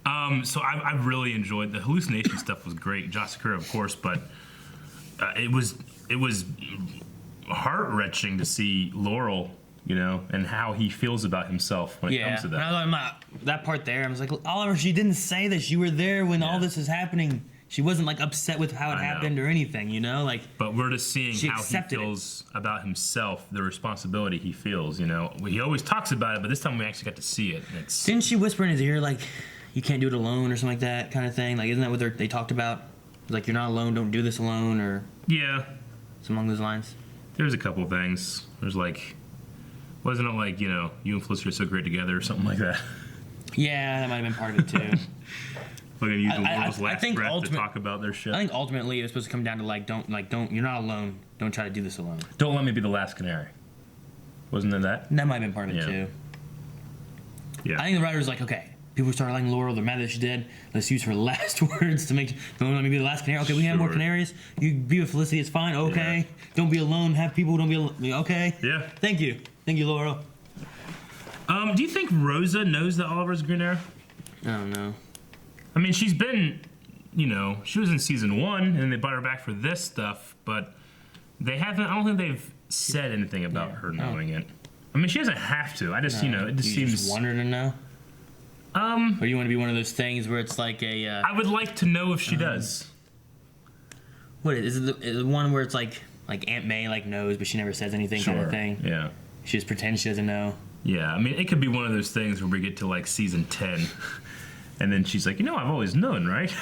Speaker 2: wore.
Speaker 1: So I really enjoyed the hallucination stuff. Was great. Josh Sakura, of course, but it was heart-wrenching to see Laurel, you know, and how he feels about himself when it comes to that.
Speaker 2: That part there, I was like, Oliver, she didn't say that you were there when all this is happening. She wasn't like upset with how it happened or anything, you know, like.
Speaker 1: But we're just seeing how he feels about himself, the responsibility he feels. You know, he always talks about it, but this time we actually got to see it. And
Speaker 2: didn't she whisper in his ear like, "You can't do it alone" or something like that kind of thing? Like, isn't that what they talked about? Like, you're not alone, don't do this alone, or
Speaker 1: yeah,
Speaker 2: something along those lines.
Speaker 1: There's a couple of things. There's like, Wasn't it like, you and Felicity are so great together or something like that?
Speaker 2: Yeah, that might have been part of it too.
Speaker 1: We're gonna use the
Speaker 2: I
Speaker 1: last
Speaker 2: think
Speaker 1: breath to talk about their shit.
Speaker 2: I think ultimately it was supposed to come down to don't you're not alone. Don't try to do this alone.
Speaker 1: Don't let me be the last canary. Wasn't it that?
Speaker 2: That might have been part of it too.
Speaker 1: Yeah.
Speaker 2: I think the writer was like, okay, people started liking Laurel. They're mad that she's dead. Let's use her last words to make. Don't let me be the last canary. Okay, we have more canaries. You be with Felicity. It's fine. Okay. Yeah. Don't be alone. Have people. Don't be alone. Okay.
Speaker 1: Yeah.
Speaker 2: Thank you, Laurel.
Speaker 1: Do you think Rosa knows that Oliver's Green Arrow?
Speaker 2: I don't know.
Speaker 1: I mean, she's been, she was in season 1, and they brought her back for this stuff, but they haven't. I don't think they've said anything about her knowing it. I mean, she doesn't have to. I just, it just seems.
Speaker 2: Just want her to know. Or you want to be one of those things where it's like a.
Speaker 1: I would like to know if she does.
Speaker 2: What is it? The one where it's like Aunt May knows, but she never says anything, kind of thing.
Speaker 1: Yeah.
Speaker 2: She just pretends she doesn't know.
Speaker 1: Yeah, I mean, it could be one of those things where we get to season 10, and then she's like, I've always known, right?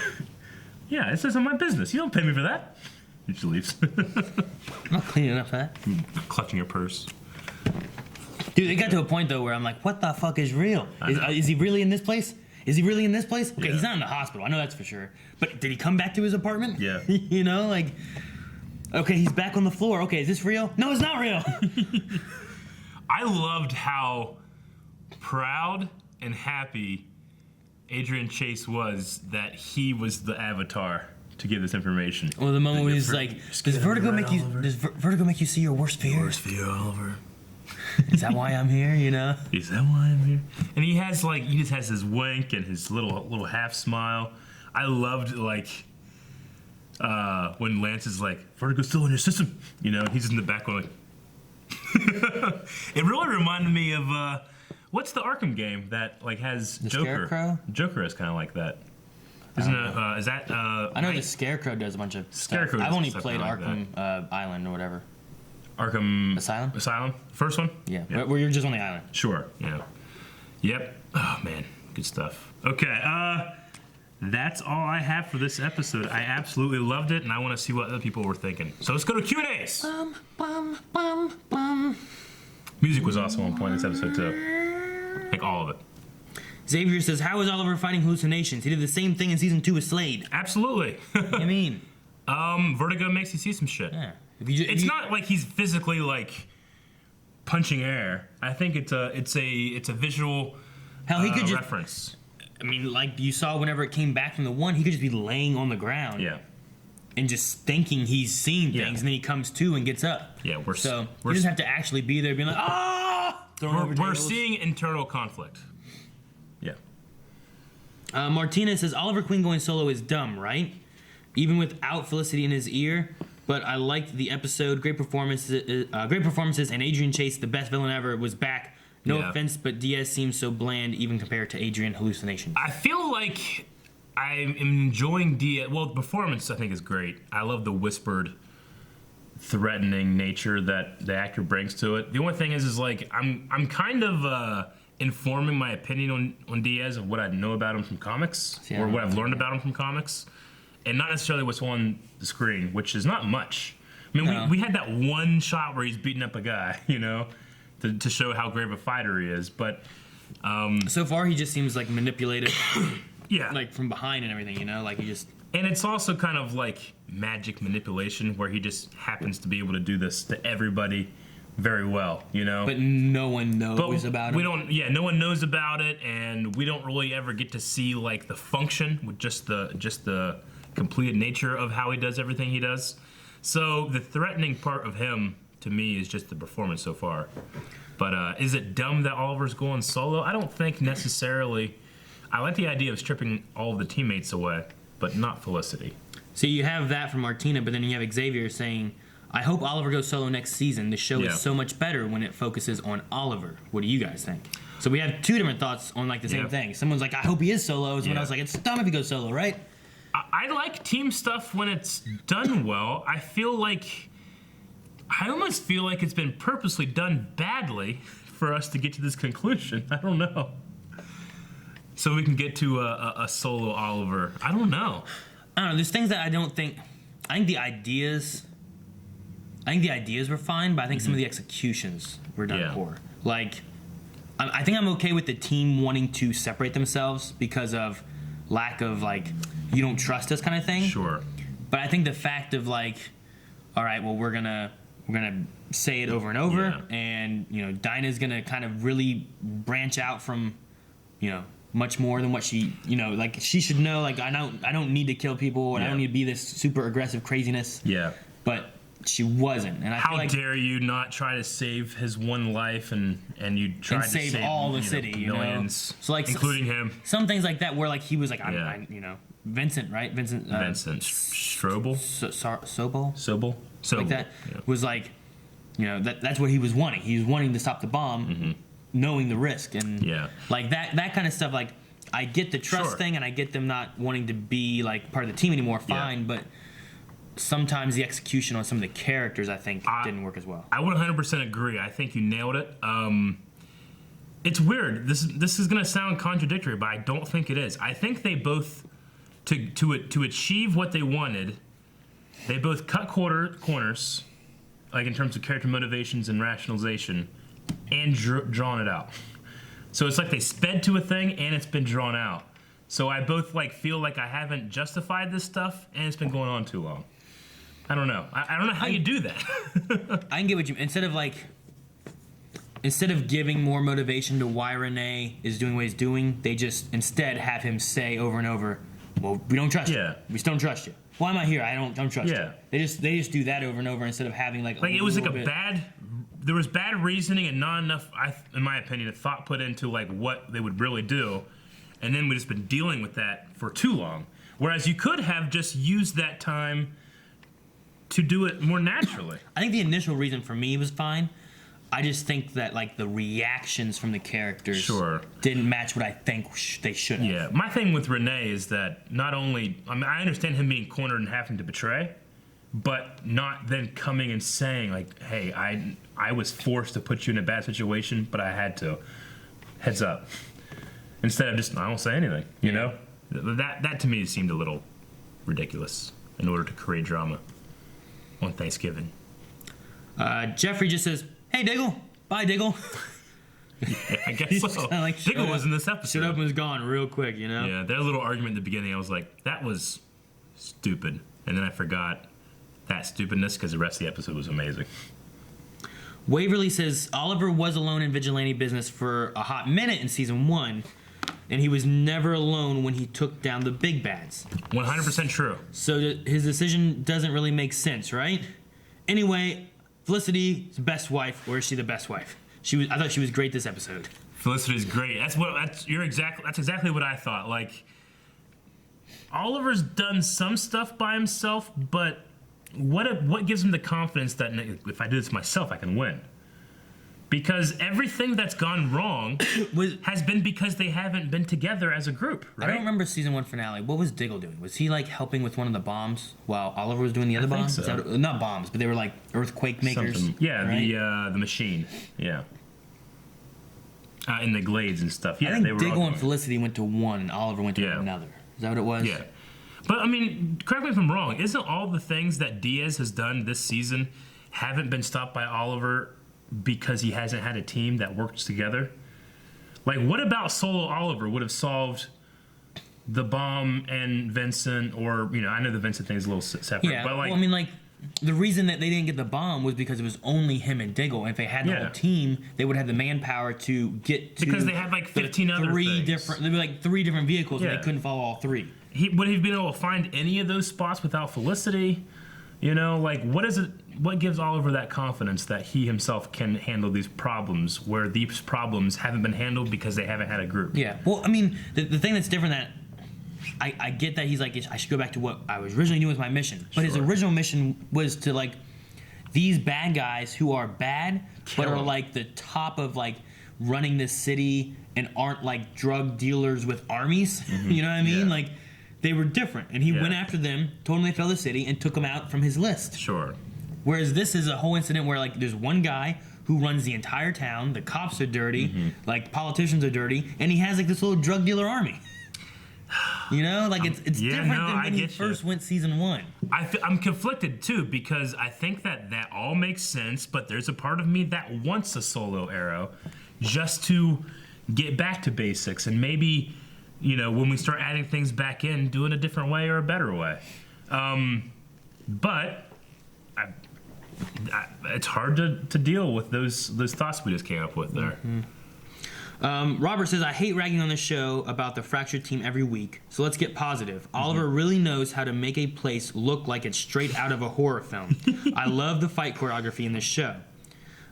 Speaker 1: Yeah, it says on my business. You don't pay me for that. And she leaves.
Speaker 2: I'm not cleaning up that.
Speaker 1: Clutching her purse.
Speaker 2: Dude, it got to a point though where I'm like, what the fuck is real? Is he really in this place? Is he really in this place? Okay, he's not in the hospital. I know that's for sure. But did he come back to his apartment?
Speaker 1: Yeah.
Speaker 2: Okay, he's back on the floor. Okay, is this real? No, it's not real.
Speaker 1: I loved how proud and happy Adrian Chase was that he was the avatar to give this information.
Speaker 2: Well, the moment when he's like, does Vertigo make you see your worst fear?
Speaker 1: Worst fear, Oliver.
Speaker 2: Is that why I'm here,
Speaker 1: Is that why I'm here? And he has he just has his wink and his little half smile. I loved when Lance is like, Vertigo's still in your system. He's in the back going it really reminded me of what's the Arkham game that has
Speaker 2: the
Speaker 1: Joker?
Speaker 2: Scarecrow?
Speaker 1: Joker is kind of like that. Isn't it? Is that?
Speaker 2: I know the Scarecrow does a bunch of
Speaker 1: Scarecrow.
Speaker 2: I've only played Arkham Island or whatever.
Speaker 1: Arkham
Speaker 2: Asylum.
Speaker 1: First one.
Speaker 2: Yeah. Where you're just on the island.
Speaker 1: Sure. Yeah. Yep. Oh man, good stuff. Okay. That's all I have for this episode. I absolutely loved it, and I want to see what other people were thinking. So let's go to Q&As. Music was also on point in this episode too. Like all of it.
Speaker 2: Xavier says, how is Oliver fighting hallucinations? He did the same thing in season 2 with Slade.
Speaker 1: Absolutely.
Speaker 2: I mean,
Speaker 1: Vertigo makes you see some shit.
Speaker 2: Yeah.
Speaker 1: It's not like he's physically punching air. I think it's a visual
Speaker 2: he could just,
Speaker 1: reference.
Speaker 2: I mean, like you saw whenever it came back from the one, he could just be laying on the ground.
Speaker 1: Yeah.
Speaker 2: And just thinking he's seeing things, and then he comes to and gets up.
Speaker 1: Yeah,
Speaker 2: he doesn't have to actually be there being like, ah!
Speaker 1: We're seeing internal conflict. Yeah.
Speaker 2: Martina says, Oliver Queen going solo is dumb, right? Even without Felicity in his ear. But I liked the episode. Great performances, and Adrian Chase, the best villain ever, was back. No offense, but Diaz seems so bland even compared to Adrian hallucinations.
Speaker 1: I feel like I'm enjoying Diaz. Well, the performance I think is great. I love the whispered, threatening nature that the actor brings to it. The only thing is I'm kind of informing my opinion on Diaz of what I know about him from comics or what I've learned about him from comics, and not necessarily what's on the screen, which is not much. I mean, we had that one shot where he's beating up a guy, to show how great of a fighter he is. But
Speaker 2: so far, he just seems manipulative.
Speaker 1: Yeah,
Speaker 2: from behind and everything, he just. And
Speaker 1: it's also kind of magic manipulation, where he just happens to be able to do this to everybody very well,
Speaker 2: But no one knows about it.
Speaker 1: No one knows about it, and we don't really ever get to see the function with just the completed nature of how he does everything he does. So the threatening part of him, to me, is just the performance so far. But is it dumb that Oliver's going solo? I don't think necessarily. I like the idea of stripping all of the teammates away, but not Felicity.
Speaker 2: So you have that from Martina, but then you have Xavier saying, I hope Oliver goes solo next season. The show is so much better when it focuses on Oliver. What do you guys think? So we have two different thoughts on the same thing. Someone's like, I hope he is solo. Someone else like, it's dumb if he goes solo, right?
Speaker 1: I like team stuff when it's done well. I almost feel like it's been purposely done badly for us to get to this conclusion. I don't know. So we can get to a solo Oliver. I don't know.
Speaker 2: There's things that I think the ideas were fine, but I think some of the executions were done poor. like, I think I'm okay with the team wanting to separate themselves because of lack of, like, you don't trust us kind of thing.
Speaker 1: Sure.
Speaker 2: But I think the fact of, like, all right, well, we're gonna say it over and over, and, you know, Dinah's gonna kind of really branch out from, you know, much more than what she, you know, like, she should know, like, I don't need to kill people, and I don't need to be this super aggressive craziness.
Speaker 1: Yeah.
Speaker 2: But she wasn't, and I
Speaker 1: How
Speaker 2: feel like,
Speaker 1: dare you not try to save his one life, and you tried to
Speaker 2: save all the city, you know?
Speaker 1: millions,
Speaker 2: So, like,
Speaker 1: including him.
Speaker 2: Some things like that where, like, he was like, you know, Vincent, right? Vincent
Speaker 1: Strobel?
Speaker 2: Sobel? Like that
Speaker 1: Yeah.
Speaker 2: was like, you know, that's what he was wanting. He was wanting to stop the bomb, knowing the risk, and like that kind of stuff. Like, I get the trust thing, and I get them not wanting to be like part of the team anymore. Fine, but sometimes the execution on some of the characters, I think, didn't work as well.
Speaker 1: I would 100% agree. I think you nailed it. It's weird. This is gonna sound contradictory, but I don't think it is. I think they both, to achieve what they wanted, they both cut corners, like in terms of character motivations and rationalization, and drawn it out. So it's like they sped to a thing and it's been drawn out. So I both like feel like I haven't justified this stuff and it's been going on too long. I don't know. I don't know how you do that.
Speaker 2: I can get what you instead of giving more motivation to why Renee is doing what he's doing, they just instead have him say over and over, "Well, we don't trust you. We still don't trust you. Why am I here? I don't trust you." They just do that over and over instead of having like
Speaker 1: it was like there was bad reasoning and not enough, in my opinion, thought put into like what they would really do, and then we've just been dealing with that for too long. Whereas you could have just used that time to do it more naturally.
Speaker 2: I think the initial reason for me was fine. I just think that like the reactions from the characters didn't match what I think they should have.
Speaker 1: Yeah, my thing with Renee is that not only, I mean, I understand him being cornered and having to betray, but not then coming and saying like, "Hey, I was forced to put you in a bad situation, but I had to. Heads up." Instead of just, I won't say anything. You know, that to me seemed a little ridiculous in order to create drama on Thanksgiving.
Speaker 2: Jeffrey just says, "Hey, Diggle. Bye, Diggle."
Speaker 1: Yeah, I guess so.
Speaker 2: Like,
Speaker 1: Diggle was in this episode.
Speaker 2: Shut up and was gone real quick, you know?
Speaker 1: Yeah, their little argument at the beginning, I was like, that was stupid. And then I forgot that stupidness because the rest of the episode was amazing.
Speaker 2: Waverly says, Oliver was alone in vigilante business for a hot minute in season 1, and he was never alone when he took down the big bads.
Speaker 1: 100% true.
Speaker 2: So his decision doesn't really make sense, right? Anyway, Felicity's best wife, or is she the best wife? I thought she was great this episode.
Speaker 1: Felicity's great. That's exactly what I thought. Like, Oliver's done some stuff by himself, but what gives him the confidence that if I do this myself, I can win? Because everything that's gone wrong has been because they haven't been together as a group, right?
Speaker 2: I don't remember season 1 finale. What was Diggle doing? Was he like helping with one of the bombs while Oliver was doing the other bombs?
Speaker 1: So.
Speaker 2: Not bombs, but they were like earthquake makers.
Speaker 1: Something. Yeah,
Speaker 2: right?
Speaker 1: the machine. Yeah. In the glades and stuff. Yeah,
Speaker 2: I think
Speaker 1: they were
Speaker 2: Diggle and Felicity went to one, and Oliver went to another. Is that what it was?
Speaker 1: Yeah. But I mean, correct me if I'm wrong. Isn't all the things that Diaz has done this season haven't been stopped by Oliver because he hasn't had a team that works together? Like, what about solo Oliver would have solved the bomb and Vincent, or, you know, I know the Vincent thing is a little separate.
Speaker 2: Yeah,
Speaker 1: but like,
Speaker 2: well, I mean, like, the reason that they didn't get the bomb was because it was only him and Diggle. And if they had the whole team, they would have the manpower to get to...
Speaker 1: Because they had like 15 other things.
Speaker 2: There were like 3 different vehicles, and they couldn't follow all 3.
Speaker 1: Would he have been able to find any of those spots without Felicity? You know, like, what gives Oliver that confidence that he himself can handle these problems where these problems haven't been handled because they haven't had a group?
Speaker 2: Yeah. Well, I mean, the thing that's different that I get that he's like, I should go back to what I was originally doing with my mission. But his original mission was to, like, these bad guys who are bad, but are, like, the top of, like, running this city and aren't, like, drug dealers with armies. Mm-hmm. You know what I mean? Like, they were different. And he went after them, told them they fell the city, and took them out from his list.
Speaker 1: Sure.
Speaker 2: Whereas this is a whole incident where, like, there's one guy who runs the entire town, the cops are dirty, like, politicians are dirty, and he has, like, this little drug dealer army. You know, like it's different than when you
Speaker 1: you.
Speaker 2: first went season 1.
Speaker 1: I'm conflicted too because I think that all makes sense, but there's a part of me that wants a solo Arrow just to get back to basics and maybe, you know, when we start adding things back in, do it a different way or a better way. But it's hard to deal with those thoughts we just came up with there.
Speaker 2: Robert says, I hate ragging on the show about the fractured team every week, so let's get positive. Oliver really knows how to make a place look like it's straight out of a horror film. I love the fight choreography in this show.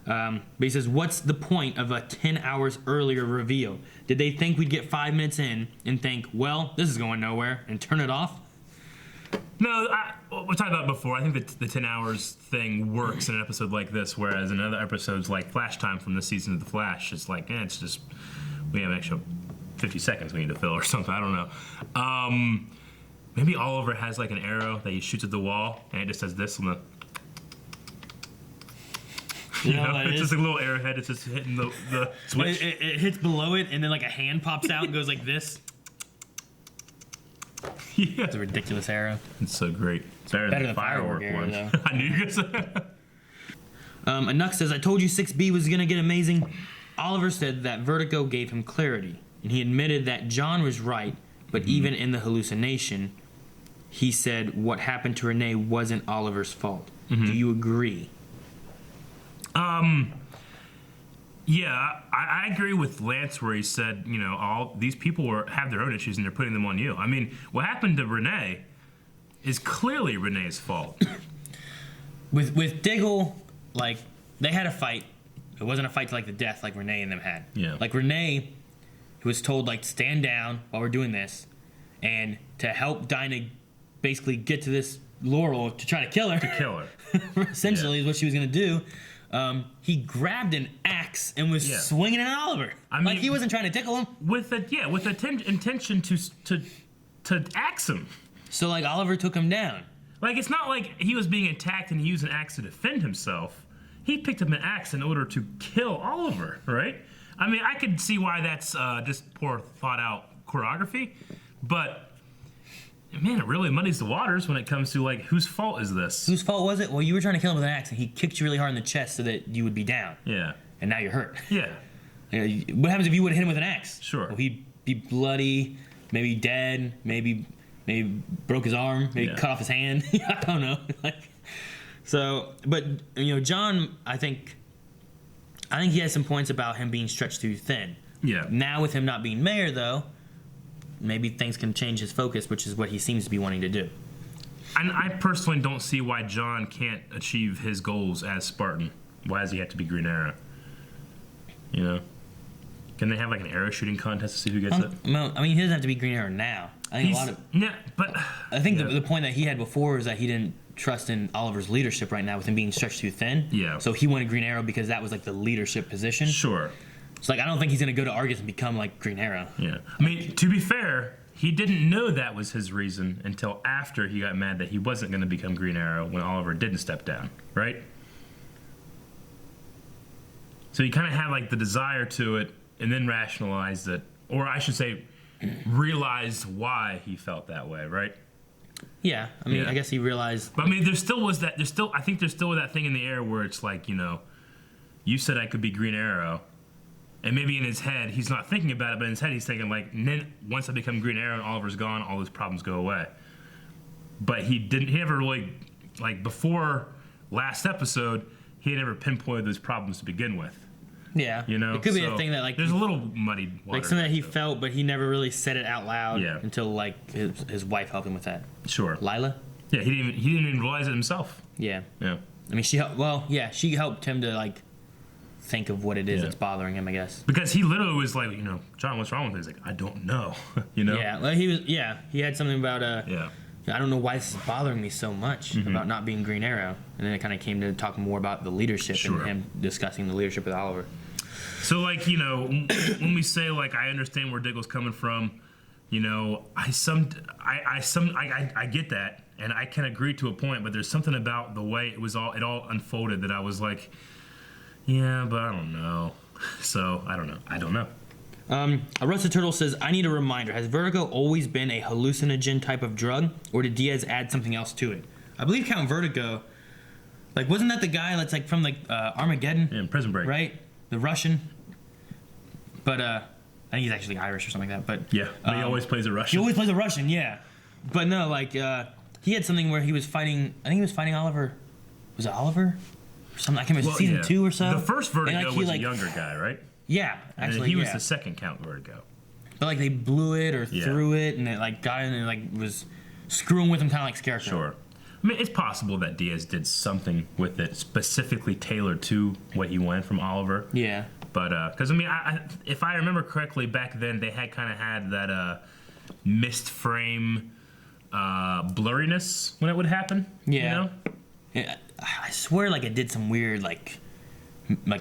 Speaker 2: But he says, what's the point of a 10 hours earlier reveal? Did they think we'd get 5 minutes in and think, well, this is going nowhere, and turn it off?
Speaker 1: No, we talked about it before. I think that the 10 hours thing works in an episode like this, whereas in other episodes like Flash Time from the season of The Flash, it's like, it's just, we have an extra 50 seconds we need to fill or something. I don't know. Maybe Oliver has like an arrow that he shoots at the wall, and it just does this on the...
Speaker 2: You know,
Speaker 1: it's just a little arrowhead. It's just hitting the switch.
Speaker 2: It hits below it, and then like a hand pops out and goes like this.
Speaker 1: Yeah.
Speaker 2: It's a ridiculous arrow.
Speaker 1: It's so great. It's better than the firework one. I knew you were going to say that.
Speaker 2: Anuk says, I told you 6B was going to get amazing. Oliver said that Vertigo gave him clarity, and he admitted that John was right, but even in the hallucination, he said what happened to Renee wasn't Oliver's fault. Do you agree?
Speaker 1: Yeah, I agree with Lance where he said, you know, all these people have their own issues and they're putting them on you. I mean, what happened to Renee is clearly Renee's fault.
Speaker 2: With Diggle, like, they had a fight. It wasn't a fight to like the death like Renee and them had.
Speaker 1: Yeah.
Speaker 2: Like Renee, who was told like stand down while we're doing this, and to help Dinah basically get to this Laurel to try to kill her.
Speaker 1: To kill her.
Speaker 2: Essentially is what she was gonna do. He grabbed an axe and was swinging it at Oliver. I mean, like he wasn't trying to tickle him.
Speaker 1: With intention to axe him.
Speaker 2: So like Oliver took him down.
Speaker 1: Like it's not like he was being attacked and he used an axe to defend himself. He picked up an axe in order to kill Oliver, right? I mean, I could see why that's just poor thought out choreography, but man, it really muddies the waters when it comes to like whose fault is this?
Speaker 2: Whose fault was it? Well, you were trying to kill him with an axe, and he kicked you really hard in the chest so that you would be down.
Speaker 1: Yeah.
Speaker 2: And now you're hurt.
Speaker 1: Yeah.
Speaker 2: What happens if you would have hit him with an axe?
Speaker 1: Sure.
Speaker 2: Well, he'd be bloody, maybe dead, maybe broke his arm, maybe cut off his hand. I don't know. But you know, John, I think he has some points about him being stretched too thin.
Speaker 1: Yeah.
Speaker 2: Now with him not being mayor, though, maybe things can change his focus, which is what he seems to be wanting to do.
Speaker 1: And I personally don't see why John can't achieve his goals as Spartan. Why does he have to be Green Arrow? You know? Can they have like an arrow shooting contest to see who gets it?
Speaker 2: No, I mean, he doesn't have to be Green Arrow now. I think
Speaker 1: I think
Speaker 2: the point that he had before is that he didn't trust in Oliver's leadership right now with him being stretched too thin.
Speaker 1: Yeah.
Speaker 2: So he wanted Green Arrow because that was like the leadership position.
Speaker 1: Sure.
Speaker 2: It's like, I don't think he's going to go to Argus and become like Green Arrow.
Speaker 1: Yeah. I mean, to be fair, he didn't know that was his reason until after he got mad that he wasn't going to become Green Arrow when Oliver didn't step down, right? So he kind of had like the desire to it and then rationalized it, or I should say realized why he felt that way, right?
Speaker 2: Yeah. I mean, I guess he realized.
Speaker 1: But I mean, I think there's still that thing in the air where it's like, you know, you said I could be Green Arrow. And maybe in his head, he's not thinking about it, but in his head, he's thinking, like, once I become Green Arrow and Oliver's gone, all those problems go away. But he never really, like, before last episode, he had never pinpointed those problems to begin with.
Speaker 2: Yeah.
Speaker 1: You know?
Speaker 2: It could be a thing that, like,
Speaker 1: there's a little muddied water.
Speaker 2: Like, something that he felt, but he never really said it out loud
Speaker 1: Yeah.
Speaker 2: until, like, his wife helped him with that.
Speaker 1: Sure.
Speaker 2: Lila?
Speaker 1: Yeah, he didn't even realize it himself.
Speaker 2: Yeah.
Speaker 1: Yeah.
Speaker 2: I mean, she helped him to, like, think of what it is that's bothering him, I guess.
Speaker 1: Because he literally was like, you know, John, what's wrong with it? He's like, I don't know. You know?
Speaker 2: Yeah, well, he had something about, I don't know why this is bothering me so much about not being Green Arrow. And then it kind of came to talk more about the leadership and him discussing the leadership with Oliver.
Speaker 1: So, like, you know, when we say, like, I understand where Diggle's coming from, you know, I get that, and I can agree to a point, but there's something about the way it all unfolded that I was like, yeah, but I don't know. So, I don't know.
Speaker 2: A Rusted Turtle says, I need a reminder. Has Vertigo always been a hallucinogen type of drug, or did Diaz add something else to it? I believe Count Vertigo, like, wasn't that the guy that's like from like Armageddon?
Speaker 1: Yeah, Prison Break.
Speaker 2: Right? The Russian. But I think he's actually Irish or something like that. But
Speaker 1: yeah, but he always plays a Russian.
Speaker 2: He always plays a Russian, yeah. But no, like he had something where he was fighting. I think he was fighting Oliver. Was it Oliver? Or something. I can't remember. Season 2 or so.
Speaker 1: The first Vertigo
Speaker 2: and, like,
Speaker 1: was a younger guy, right?
Speaker 2: Yeah, actually,
Speaker 1: and he was the second Count Vertigo.
Speaker 2: But like they blew it or threw it, and it like got in and like was screwing with him, kind of like Scarecrow.
Speaker 1: Sure. I mean, it's possible that Diaz did something with it specifically tailored to what he wanted from Oliver.
Speaker 2: Yeah.
Speaker 1: But because I mean, if I remember correctly, back then they had kind of had that mist frame blurriness when it would happen.
Speaker 2: Yeah.
Speaker 1: You know?
Speaker 2: Yeah, I swear, like it did some weird like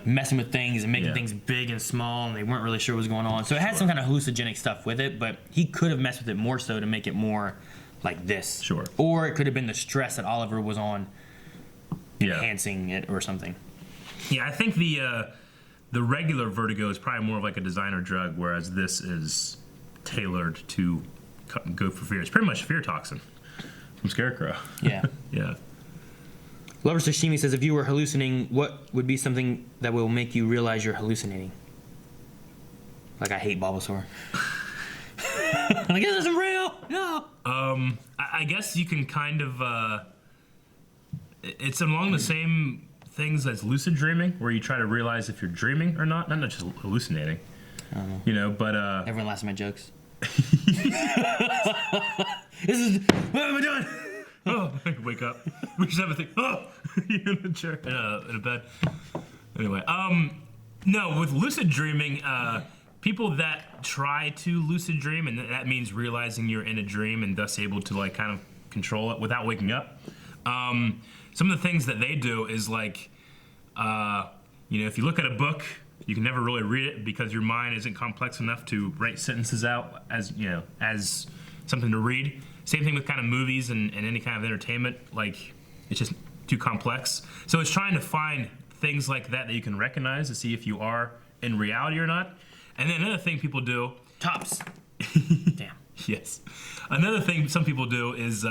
Speaker 2: messing with things and making things big and small, and they weren't really sure what was going on. So it had some kind of hallucinogenic stuff with it, but he could have messed with it more so to make it more like this.
Speaker 1: Sure.
Speaker 2: Or it could have been the stress that Oliver was on enhancing it or something.
Speaker 1: Yeah, I think the regular Vertigo is probably more of like a designer drug, whereas this is tailored to go for fear. It's pretty much fear toxin from Scarecrow.
Speaker 2: Yeah.
Speaker 1: Yeah.
Speaker 2: Lover Sashimi says, if you were hallucinating, what would be something that will make you realize you're hallucinating? Like, I hate Bulbasaur. Like, this isn't real! No!
Speaker 1: I guess you can kind of, it's along the same things as lucid dreaming, where you try to realize if you're dreaming or not just hallucinating. You know, but,
Speaker 2: everyone laughs at my jokes. This is, what am I doing?
Speaker 1: Oh, wake up. We just have a thing. Oh, you're in a chair, in a bed. Anyway, no, with lucid dreaming, people that try to lucid dream, and that means realizing you're in a dream and thus able to like kind of control it without waking up. Some of the things that they do is like, you know, if you look at a book, you can never really read it because your mind isn't complex enough to write sentences out as, you know, as something to read. Same thing with kind of movies and any kind of entertainment. Like, it's just too complex. So it's trying to find things like that you can recognize to see if you are in reality or not. And then another thing people do...
Speaker 2: Tops. Damn.
Speaker 1: Yes. Another thing some people do is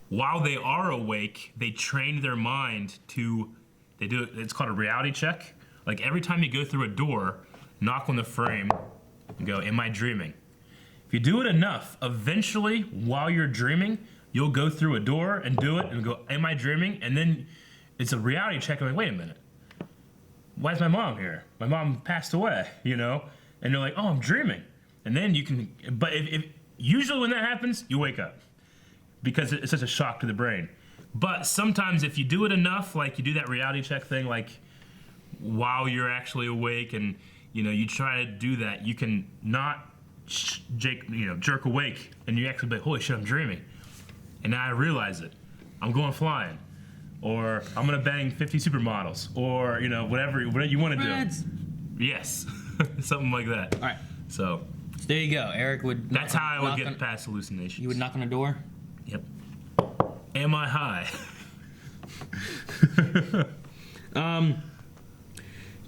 Speaker 1: while they are awake, they train their mind to... They do it's called a reality check. Like, every time you go through a door, knock on the frame and go, am I dreaming? If you do it enough, eventually, while you're dreaming, you'll go through a door and do it and go, am I dreaming? And then it's a reality check. I'm like, wait a minute. Why is my mom here? My mom passed away, you know? And you're like, oh, I'm dreaming. And then you can, but if usually when that happens, you wake up because it's such a shock to the brain. But sometimes if you do it enough, like you do that reality check thing, like while you're actually awake and, you know, you try to do that, you can not jerk awake, and you actually be like, holy shit, I'm dreaming. And now I realize it. I'm going flying. Or I'm gonna bang 50 supermodels. Or, you know, whatever you want to do. Yes. Something like that.
Speaker 2: All right.
Speaker 1: So
Speaker 2: there you go. Eric would...
Speaker 1: That's how I would get past hallucinations.
Speaker 2: You would knock on a door?
Speaker 1: Yep. Am I high?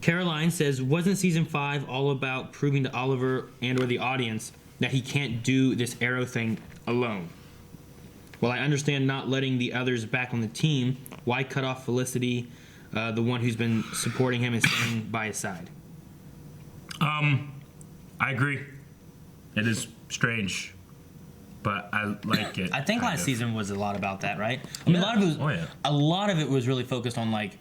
Speaker 2: Caroline says, wasn't season 5 all about proving to Oliver and or the audience that he can't do this arrow thing alone? Well, I understand not letting the others back on the team. Why cut off Felicity, the one who's been supporting him and staying by his side?
Speaker 1: I agree. It is strange, but I like it.
Speaker 2: I think last season was a lot about that, right? I mean, a lot of it was really focused on like,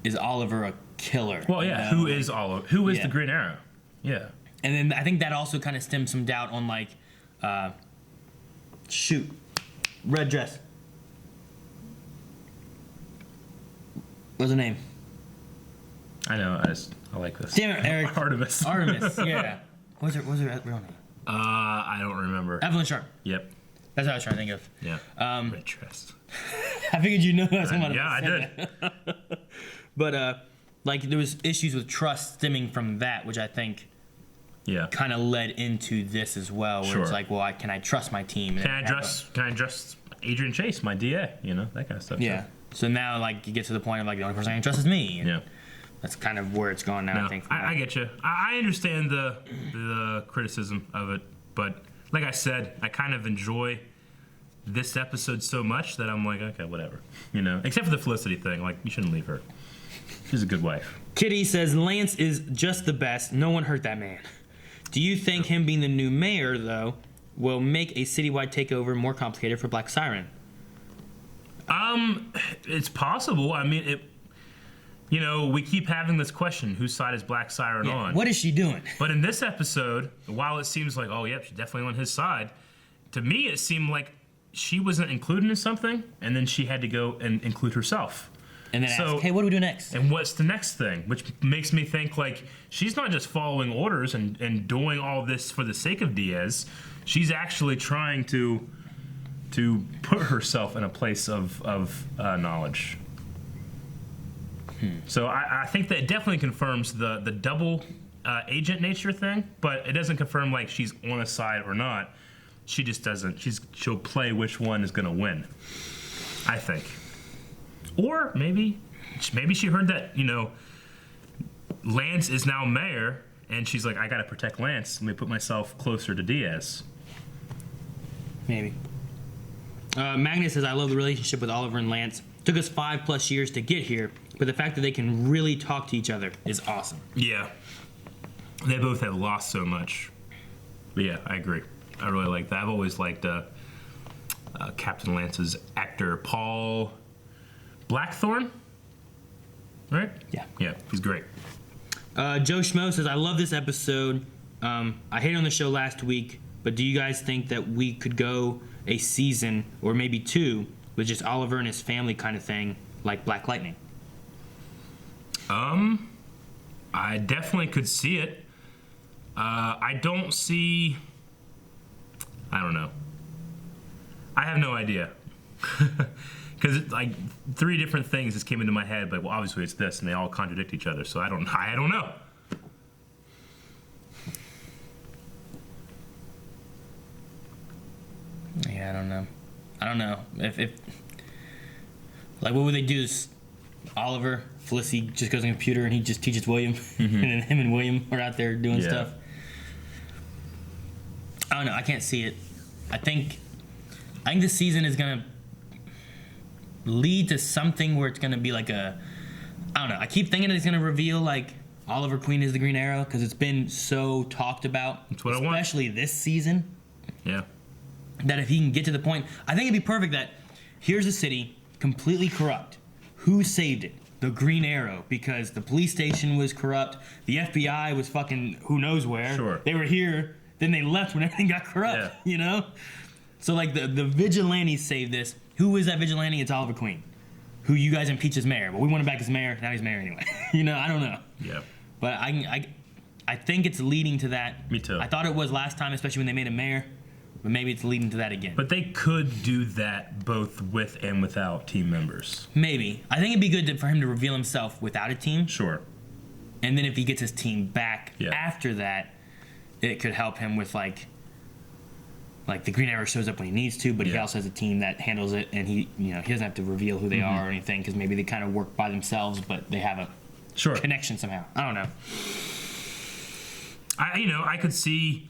Speaker 2: is Oliver a killer?
Speaker 1: Well, yeah. Who is Oliver? Who is the Green Arrow? Yeah.
Speaker 2: And then I think that also kind of stemmed some doubt on like, red dress. What's her name?
Speaker 1: I know. I like this.
Speaker 2: Damn it, Eric.
Speaker 1: Artemis.
Speaker 2: Artemis. Yeah. What's her real name?
Speaker 1: I don't remember.
Speaker 2: Evelyn Sharp.
Speaker 1: Yep.
Speaker 2: That's what I was trying to think of.
Speaker 1: Yeah. Red dress.
Speaker 2: I figured you know that's what
Speaker 1: Yeah, I did.
Speaker 2: But like there was issues with trust stemming from that, which I think kind of led into this as well, where it's like, well, can I trust my team?
Speaker 1: Can I trust Adrian Chase, my DA? You know, that kind of stuff.
Speaker 2: Yeah. So now, like, you get to the point of like the only person I can trust is me.
Speaker 1: Yeah.
Speaker 2: That's kind of where it's gone now,
Speaker 1: No,
Speaker 2: I think.
Speaker 1: I get you. I understand the criticism of it, but like I said, I kind of enjoy this episode so much that I'm like, okay, whatever. You know, except for the Felicity thing. Like, you shouldn't leave her. She's a good wife.
Speaker 2: Kitty says Lance is just the best. No one hurt that man. Do you think him being the new mayor, though, will make a citywide takeover more complicated for Black Siren?
Speaker 1: It's possible. I mean, you know, we keep having this question: whose side is Black Siren on?
Speaker 2: What is she doing?
Speaker 1: But in this episode, while it seems like, oh, yep, she's definitely on his side, to me it seemed like she wasn't included in something, and then she had to go and include herself.
Speaker 2: And then ask, hey, what do we do next?
Speaker 1: And what's the next thing? Which makes me think, like, she's not just following orders and doing all this for the sake of Diaz. She's actually trying to put herself in a place of knowledge. So I think that it definitely confirms the double agent nature thing, but it doesn't confirm, like, she's on a side or not. She just doesn't. She'll play which one is going to win, I think. Or maybe she heard that, you know, Lance is now mayor, and she's like, I got to protect Lance. Let me put myself closer to Diaz.
Speaker 2: Maybe. Magnus says, I love the relationship with Oliver and Lance. Took us 5+ years to get here, but the fact that they can really talk to each other is awesome.
Speaker 1: Yeah. They both have lost so much. But yeah, I agree. I really like that. I've always liked Captain Lance's actor, Paul Blackthorne. Right?
Speaker 2: Yeah.
Speaker 1: Yeah, he's great.
Speaker 2: Joe Schmo says, I love this episode. I hated on the show last week, but do you guys think that we could go a season or maybe 2 with just Oliver and his family kind of thing, like Black Lightning?
Speaker 1: I definitely could see it. I don't see... I don't know. I have no idea. Because like 3 different things just came into my head, but well, obviously it's this, and they all contradict each other. So I don't know.
Speaker 2: Yeah, I don't know. If like, what would they do? Is Oliver, Felicity just goes on the computer and he just teaches William, and then him and William are out there doing stuff. I don't know. I can't see it. I think this season is gonna lead to something where it's gonna be like I don't know. I keep thinking it's gonna reveal like Oliver Queen is the Green Arrow because it's been so talked about,
Speaker 1: that's what I want.
Speaker 2: Especially this season.
Speaker 1: Yeah.
Speaker 2: That if he can get to the point, I think it'd be perfect that here's a city completely corrupt. Who saved it? The Green Arrow, because the police station was corrupt. The FBI was fucking who knows where.
Speaker 1: Sure.
Speaker 2: They were here, then they left when everything got corrupt, you know? So like the vigilantes saved this. Who is that vigilante? It's Oliver Queen, who you guys impeached as mayor, but we want him back as mayor. Now he's mayor anyway. You know, I don't know.
Speaker 1: Yeah.
Speaker 2: But I think it's leading to that.
Speaker 1: Me too.
Speaker 2: I thought it was last time, especially when they made him mayor. But maybe it's leading to that again.
Speaker 1: But they could do that both with and without team members.
Speaker 2: Maybe. I think it'd be good for him to reveal himself without a team.
Speaker 1: Sure.
Speaker 2: And then if he gets his team back after that, it could help him with like the Green Arrow shows up when he needs to, but he also has a team that handles it, and he doesn't have to reveal who they are or anything, because maybe they kind of work by themselves, but they have a connection somehow. I don't know.
Speaker 1: I could see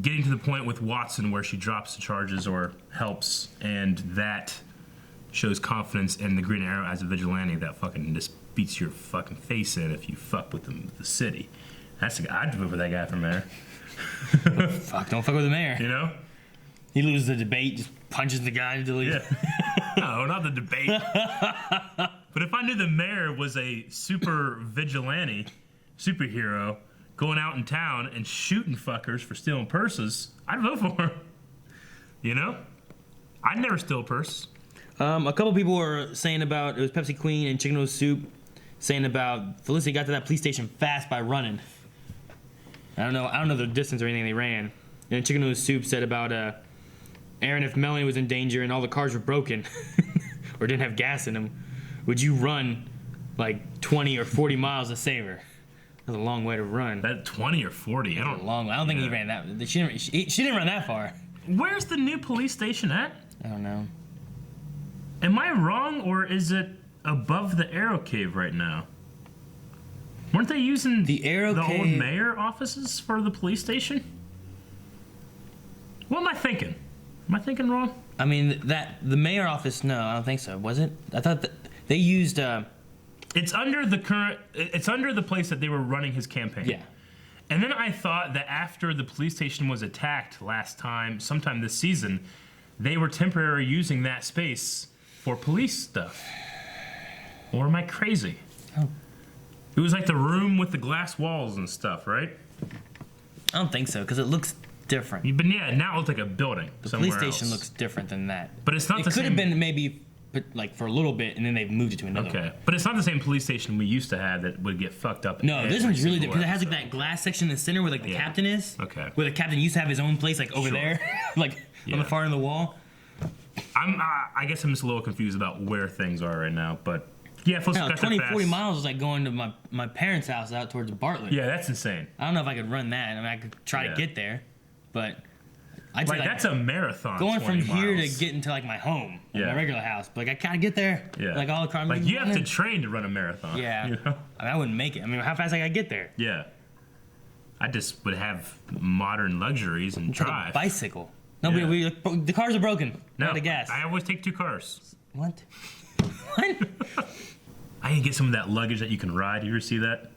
Speaker 1: getting to the point with Watson where she drops the charges or helps, and that shows confidence in the Green Arrow as a vigilante that fucking just beats your fucking face in if you fuck with the city. That's the guy. I'd vote for that guy for mayor.
Speaker 2: Fuck, don't fuck with the mayor.
Speaker 1: You know?
Speaker 2: He loses the debate, just punches the guy to leave.
Speaker 1: Yeah. No, not the debate. But if I knew the mayor was a super vigilante, superhero, going out in town and shooting fuckers for stealing purses, I'd vote for him. You know? I'd never steal a purse.
Speaker 2: A couple people were saying about, it was Pepsi Queen and Chicken Noodle Soup, saying about Felicity got to that police station fast by running. I don't know the distance or anything they ran. And Chicken Noodle Soup said about Aaron, if Melanie was in danger and all the cars were broken or didn't have gas in them, would you run like 20 or 40 miles to save her? That's a long way to run.
Speaker 1: That 20 or 40, I don't
Speaker 2: think he ran that. She didn't run that far.
Speaker 1: Where's the new police station at?
Speaker 2: I don't know.
Speaker 1: Am I wrong, or is it above the Arrow Cave right now? Weren't they using
Speaker 2: the
Speaker 1: old mayor offices for the police station? What am I thinking? Am I thinking wrong?
Speaker 2: I mean, the mayor office, no, I don't think so. Was it? I thought that they used...
Speaker 1: It's under the place that they were running his campaign.
Speaker 2: Yeah.
Speaker 1: And then I thought that after the police station was attacked sometime this season, they were temporarily using that space for police stuff. Or am I crazy?
Speaker 2: Oh.
Speaker 1: It was like the room with the glass walls and stuff, right?
Speaker 2: I don't think so, because it looks different.
Speaker 1: But yeah, now it looks like a building.
Speaker 2: The police station looks different than that.
Speaker 1: But it's not the same.
Speaker 2: It could have been maybe like for a little bit, and then they've moved it to another one.
Speaker 1: But it's not the same police station we used to have that would get fucked up.
Speaker 2: No, this one's really different because it has like that glass section in the center where like the captain is.
Speaker 1: Okay.
Speaker 2: Where the captain used to have his own place like over there, like on the far end of the wall.
Speaker 1: I guess I'm just a little confused about where things are right now, but yeah,
Speaker 2: 20, 40 miles is like going to my parents' house out towards Bartlett.
Speaker 1: Yeah, that's insane.
Speaker 2: I don't know if I could run that. I mean, I could try to get there, but I'd say
Speaker 1: that's a marathon.
Speaker 2: Going from here to getting to like my home, my regular house, but like I gotta get there.
Speaker 1: Yeah.
Speaker 2: Like all across.
Speaker 1: Like you have to train to run a marathon.
Speaker 2: Yeah.
Speaker 1: You know?
Speaker 2: I mean, I wouldn't make it. I mean, how fast I gotta get there?
Speaker 1: Yeah. I just would have modern luxuries and drive.
Speaker 2: Like a bicycle. Nobody. The cars are broken.
Speaker 1: No,
Speaker 2: out of gas.
Speaker 1: I always take 2 cars.
Speaker 2: What? What?
Speaker 1: I need to get some of that luggage that you can ride. You ever see that?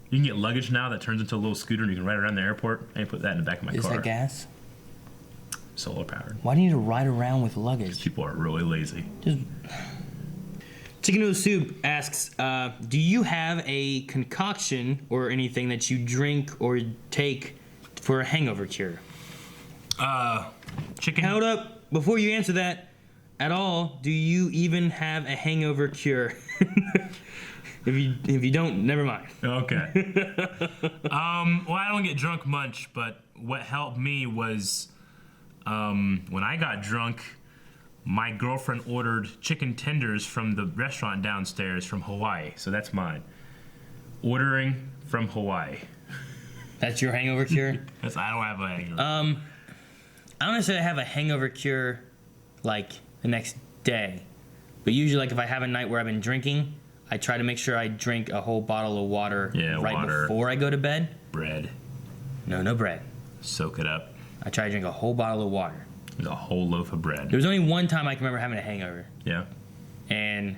Speaker 1: You can get luggage now that turns into a little scooter and you can ride around the airport. I need to put that in the back of my car.
Speaker 2: Is that gas?
Speaker 1: Solar powered.
Speaker 2: Why do you need to ride around with luggage?
Speaker 1: People are really lazy.
Speaker 2: Chicken Noodle Soup asks, do you have a concoction or anything that you drink or take for a hangover cure?
Speaker 1: Chicken.
Speaker 2: Hold up. Before you answer that, at all, do you even have a hangover cure? If you don't, never mind.
Speaker 1: Okay. Well, I don't get drunk much, but what helped me was when I got drunk, my girlfriend ordered chicken tenders from the restaurant downstairs from Hawaii. So that's mine. Ordering from Hawaii.
Speaker 2: That's your hangover cure?
Speaker 1: I don't have a hangover.
Speaker 2: I don't necessarily have a hangover cure like the next day. But usually like if I have a night where I've been drinking, I try to make sure I drink a whole bottle of water before I go to bed.
Speaker 1: Bread.
Speaker 2: No bread.
Speaker 1: Soak it up.
Speaker 2: I try to drink a whole bottle of water.
Speaker 1: A whole loaf of bread.
Speaker 2: There was only one time I can remember having a hangover.
Speaker 1: Yeah.
Speaker 2: And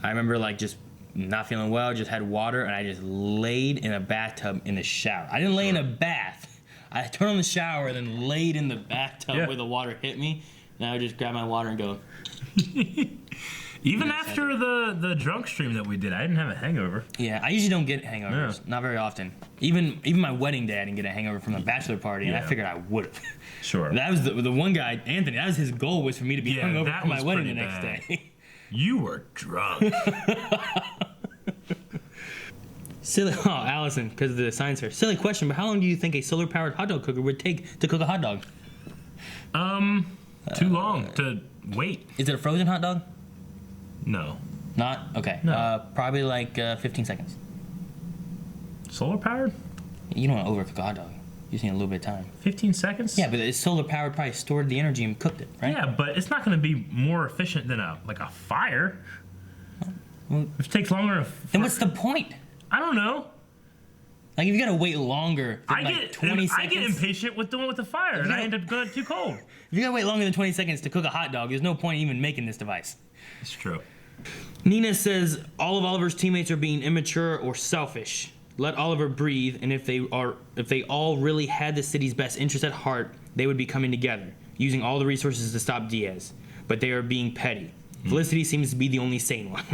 Speaker 2: I remember like just not feeling well, just had water, and I just laid in a bathtub in the shower. I didn't lay in a bath. I turned on the shower and then laid in the bathtub where the water hit me. And I would just grab my water and go.
Speaker 1: Even after the drunk stream that we did, I didn't have a hangover.
Speaker 2: Yeah, I usually don't get hangovers. Yeah. Not very often. Even my wedding day, I didn't get a hangover from the bachelor party, and I figured I would have.
Speaker 1: Sure.
Speaker 2: That was the one guy, Anthony. That was his goal, was for me to be hungover for my wedding the next day.
Speaker 1: You were drunk.
Speaker 2: Silly, Allison, because of the science here. Silly question, but how long do you think a solar-powered hot dog cooker would take to cook a hot dog?
Speaker 1: Too long to wait.
Speaker 2: Is it a frozen hot dog?
Speaker 1: No.
Speaker 2: Not? Okay.
Speaker 1: No.
Speaker 2: Probably like 15 seconds.
Speaker 1: Solar powered?
Speaker 2: You don't want to overcook a hot dog. You just need a little bit of time.
Speaker 1: 15 seconds?
Speaker 2: Yeah, but it's solar powered, probably stored the energy and cooked it, right?
Speaker 1: Yeah, but it's not going to be more efficient than a fire. Well, if it takes longer.
Speaker 2: Then what's the point?
Speaker 1: I don't know.
Speaker 2: Like if you gotta wait longer than 20 seconds.
Speaker 1: I get impatient with doing with the fire, and I end up going too cold.
Speaker 2: If you gotta wait longer than 20 seconds to cook a hot dog, there's no point in even making this device.
Speaker 1: It's true.
Speaker 2: Nina says all of Oliver's teammates are being immature or selfish. Let Oliver breathe, and if they all really had the city's best interest at heart, they would be coming together, using all the resources to stop Diaz. But they are being petty. Felicity seems to be the only sane one.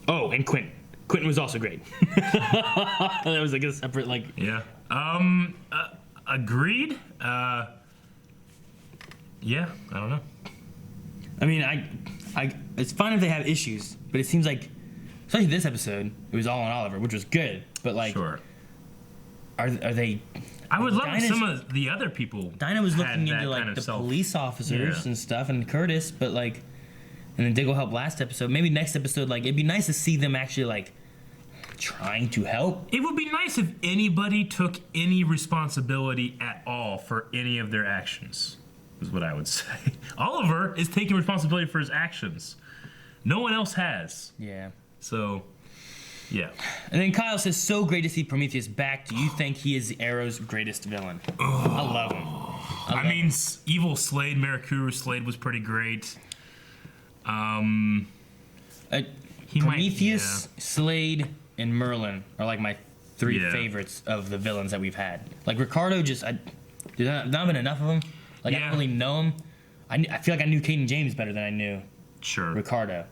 Speaker 2: Oh, and Quentin. Quentin was also great. That was like a separate
Speaker 1: Yeah. Agreed. Yeah. I don't know.
Speaker 2: I mean, it's fine if they have issues, but it seems like, especially this episode, it was all on Oliver, which was good. But
Speaker 1: sure.
Speaker 2: Are they?
Speaker 1: I would love if some of the other people.
Speaker 2: Dinah was looking into the police officers and stuff, and Curtis, but and then Diggle helped last episode. Maybe next episode, it'd be nice to see them actually trying to help.
Speaker 1: It would be nice if anybody took any responsibility at all for any of their actions, is what I would say. Oliver is taking responsibility for his actions. No one else has.
Speaker 2: Yeah.
Speaker 1: So, Yeah.
Speaker 2: And then Kyle says, so great to see Prometheus back. Do you think he is Arrow's greatest villain? I love him.
Speaker 1: I mean, evil Slade, Mirakuru Slade was pretty great.
Speaker 2: Prometheus, Slade, and Merlin are like my three favorites of the villains that we've had. Like Ricardo, there's not been enough of them. Like I don't really know him. I feel like I knew Caden James better than I knew Ricardo.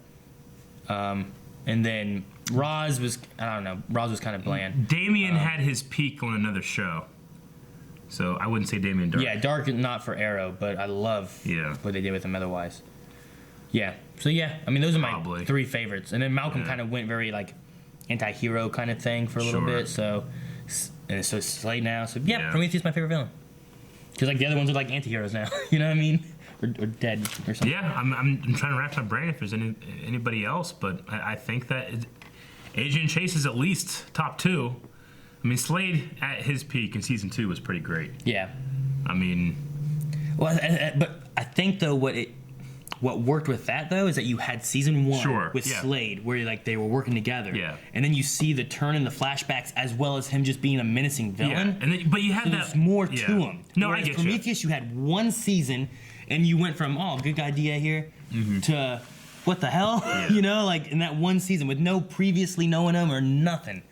Speaker 2: And then Roz was, I don't know, Roz was kind of bland.
Speaker 1: Damien had his peak on another show. So I wouldn't say Damien Dark.
Speaker 2: Yeah, Dark not for Arrow, but I love what they did with him otherwise. Yeah. So yeah, I mean those are my three favorites. And then Malcolm kind of went very like anti-hero kind of thing for a little bit. So Slade now. So yeah, Prometheus is my favorite villain. Because like the other ones are like anti-heroes now. You know what I mean? Or dead or something.
Speaker 1: Yeah, I'm trying to rack my brain if there's anybody else, but I think that Agent Chase is at least top 2. I mean, Slade at his peak in season 2 was pretty great.
Speaker 2: Yeah.
Speaker 1: I mean,
Speaker 2: well, but I think though what worked with that though is that you had season 1 with Slade where like they were working together.
Speaker 1: Yeah.
Speaker 2: And then you see the turn in the flashbacks as well as him just being a menacing villain.
Speaker 1: Yeah. And then, but you had
Speaker 2: so
Speaker 1: that
Speaker 2: there's more to him.
Speaker 1: No,
Speaker 2: whereas
Speaker 1: I get
Speaker 2: Prometheus, you had one season and you went from good idea here to what the hell? You know, like in that one season with no previously knowing him or nothing.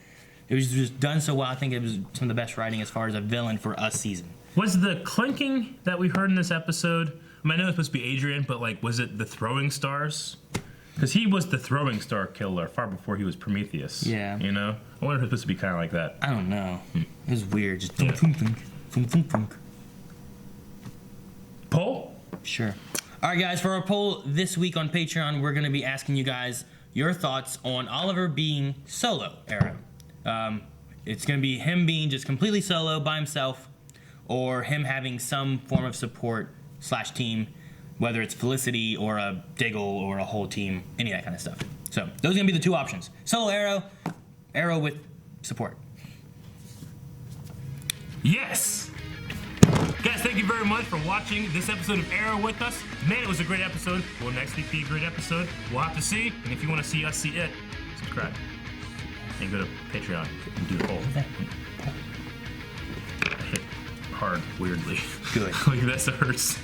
Speaker 2: It was just done so well. I think it was some of the best writing as far as a villain for a season.
Speaker 1: Was the clinking that we heard in this episode, I mean, I know it's supposed to be Adrian, but like, was it the throwing stars? Because he was the throwing star killer far before he was Prometheus. Yeah. You know? I wonder if it's supposed to be kind of like that.
Speaker 2: I don't know. It was weird. Just thunk, thunk, thunk, thunk, thunk, thunk.
Speaker 1: Poll?
Speaker 2: Sure. All right, guys, for our poll this week on Patreon, we're going to be asking you guys your thoughts on Oliver being solo Arrow. It's going to be him being just completely solo by himself or him having some form of support / team, whether it's Felicity or a Diggle or a whole team, any of that kind of stuff. So those are going to be the 2 options. Solo Arrow, Arrow with support.
Speaker 1: Yes! Guys, thank you very much for watching this episode of Arrow with us. Man, it was a great episode. Will next week be a great episode? We'll have to see. And if you want to see us see it, subscribe. And go to Patreon and do the poll. I hit hard, weirdly.
Speaker 2: Good.
Speaker 1: Like, that hurts.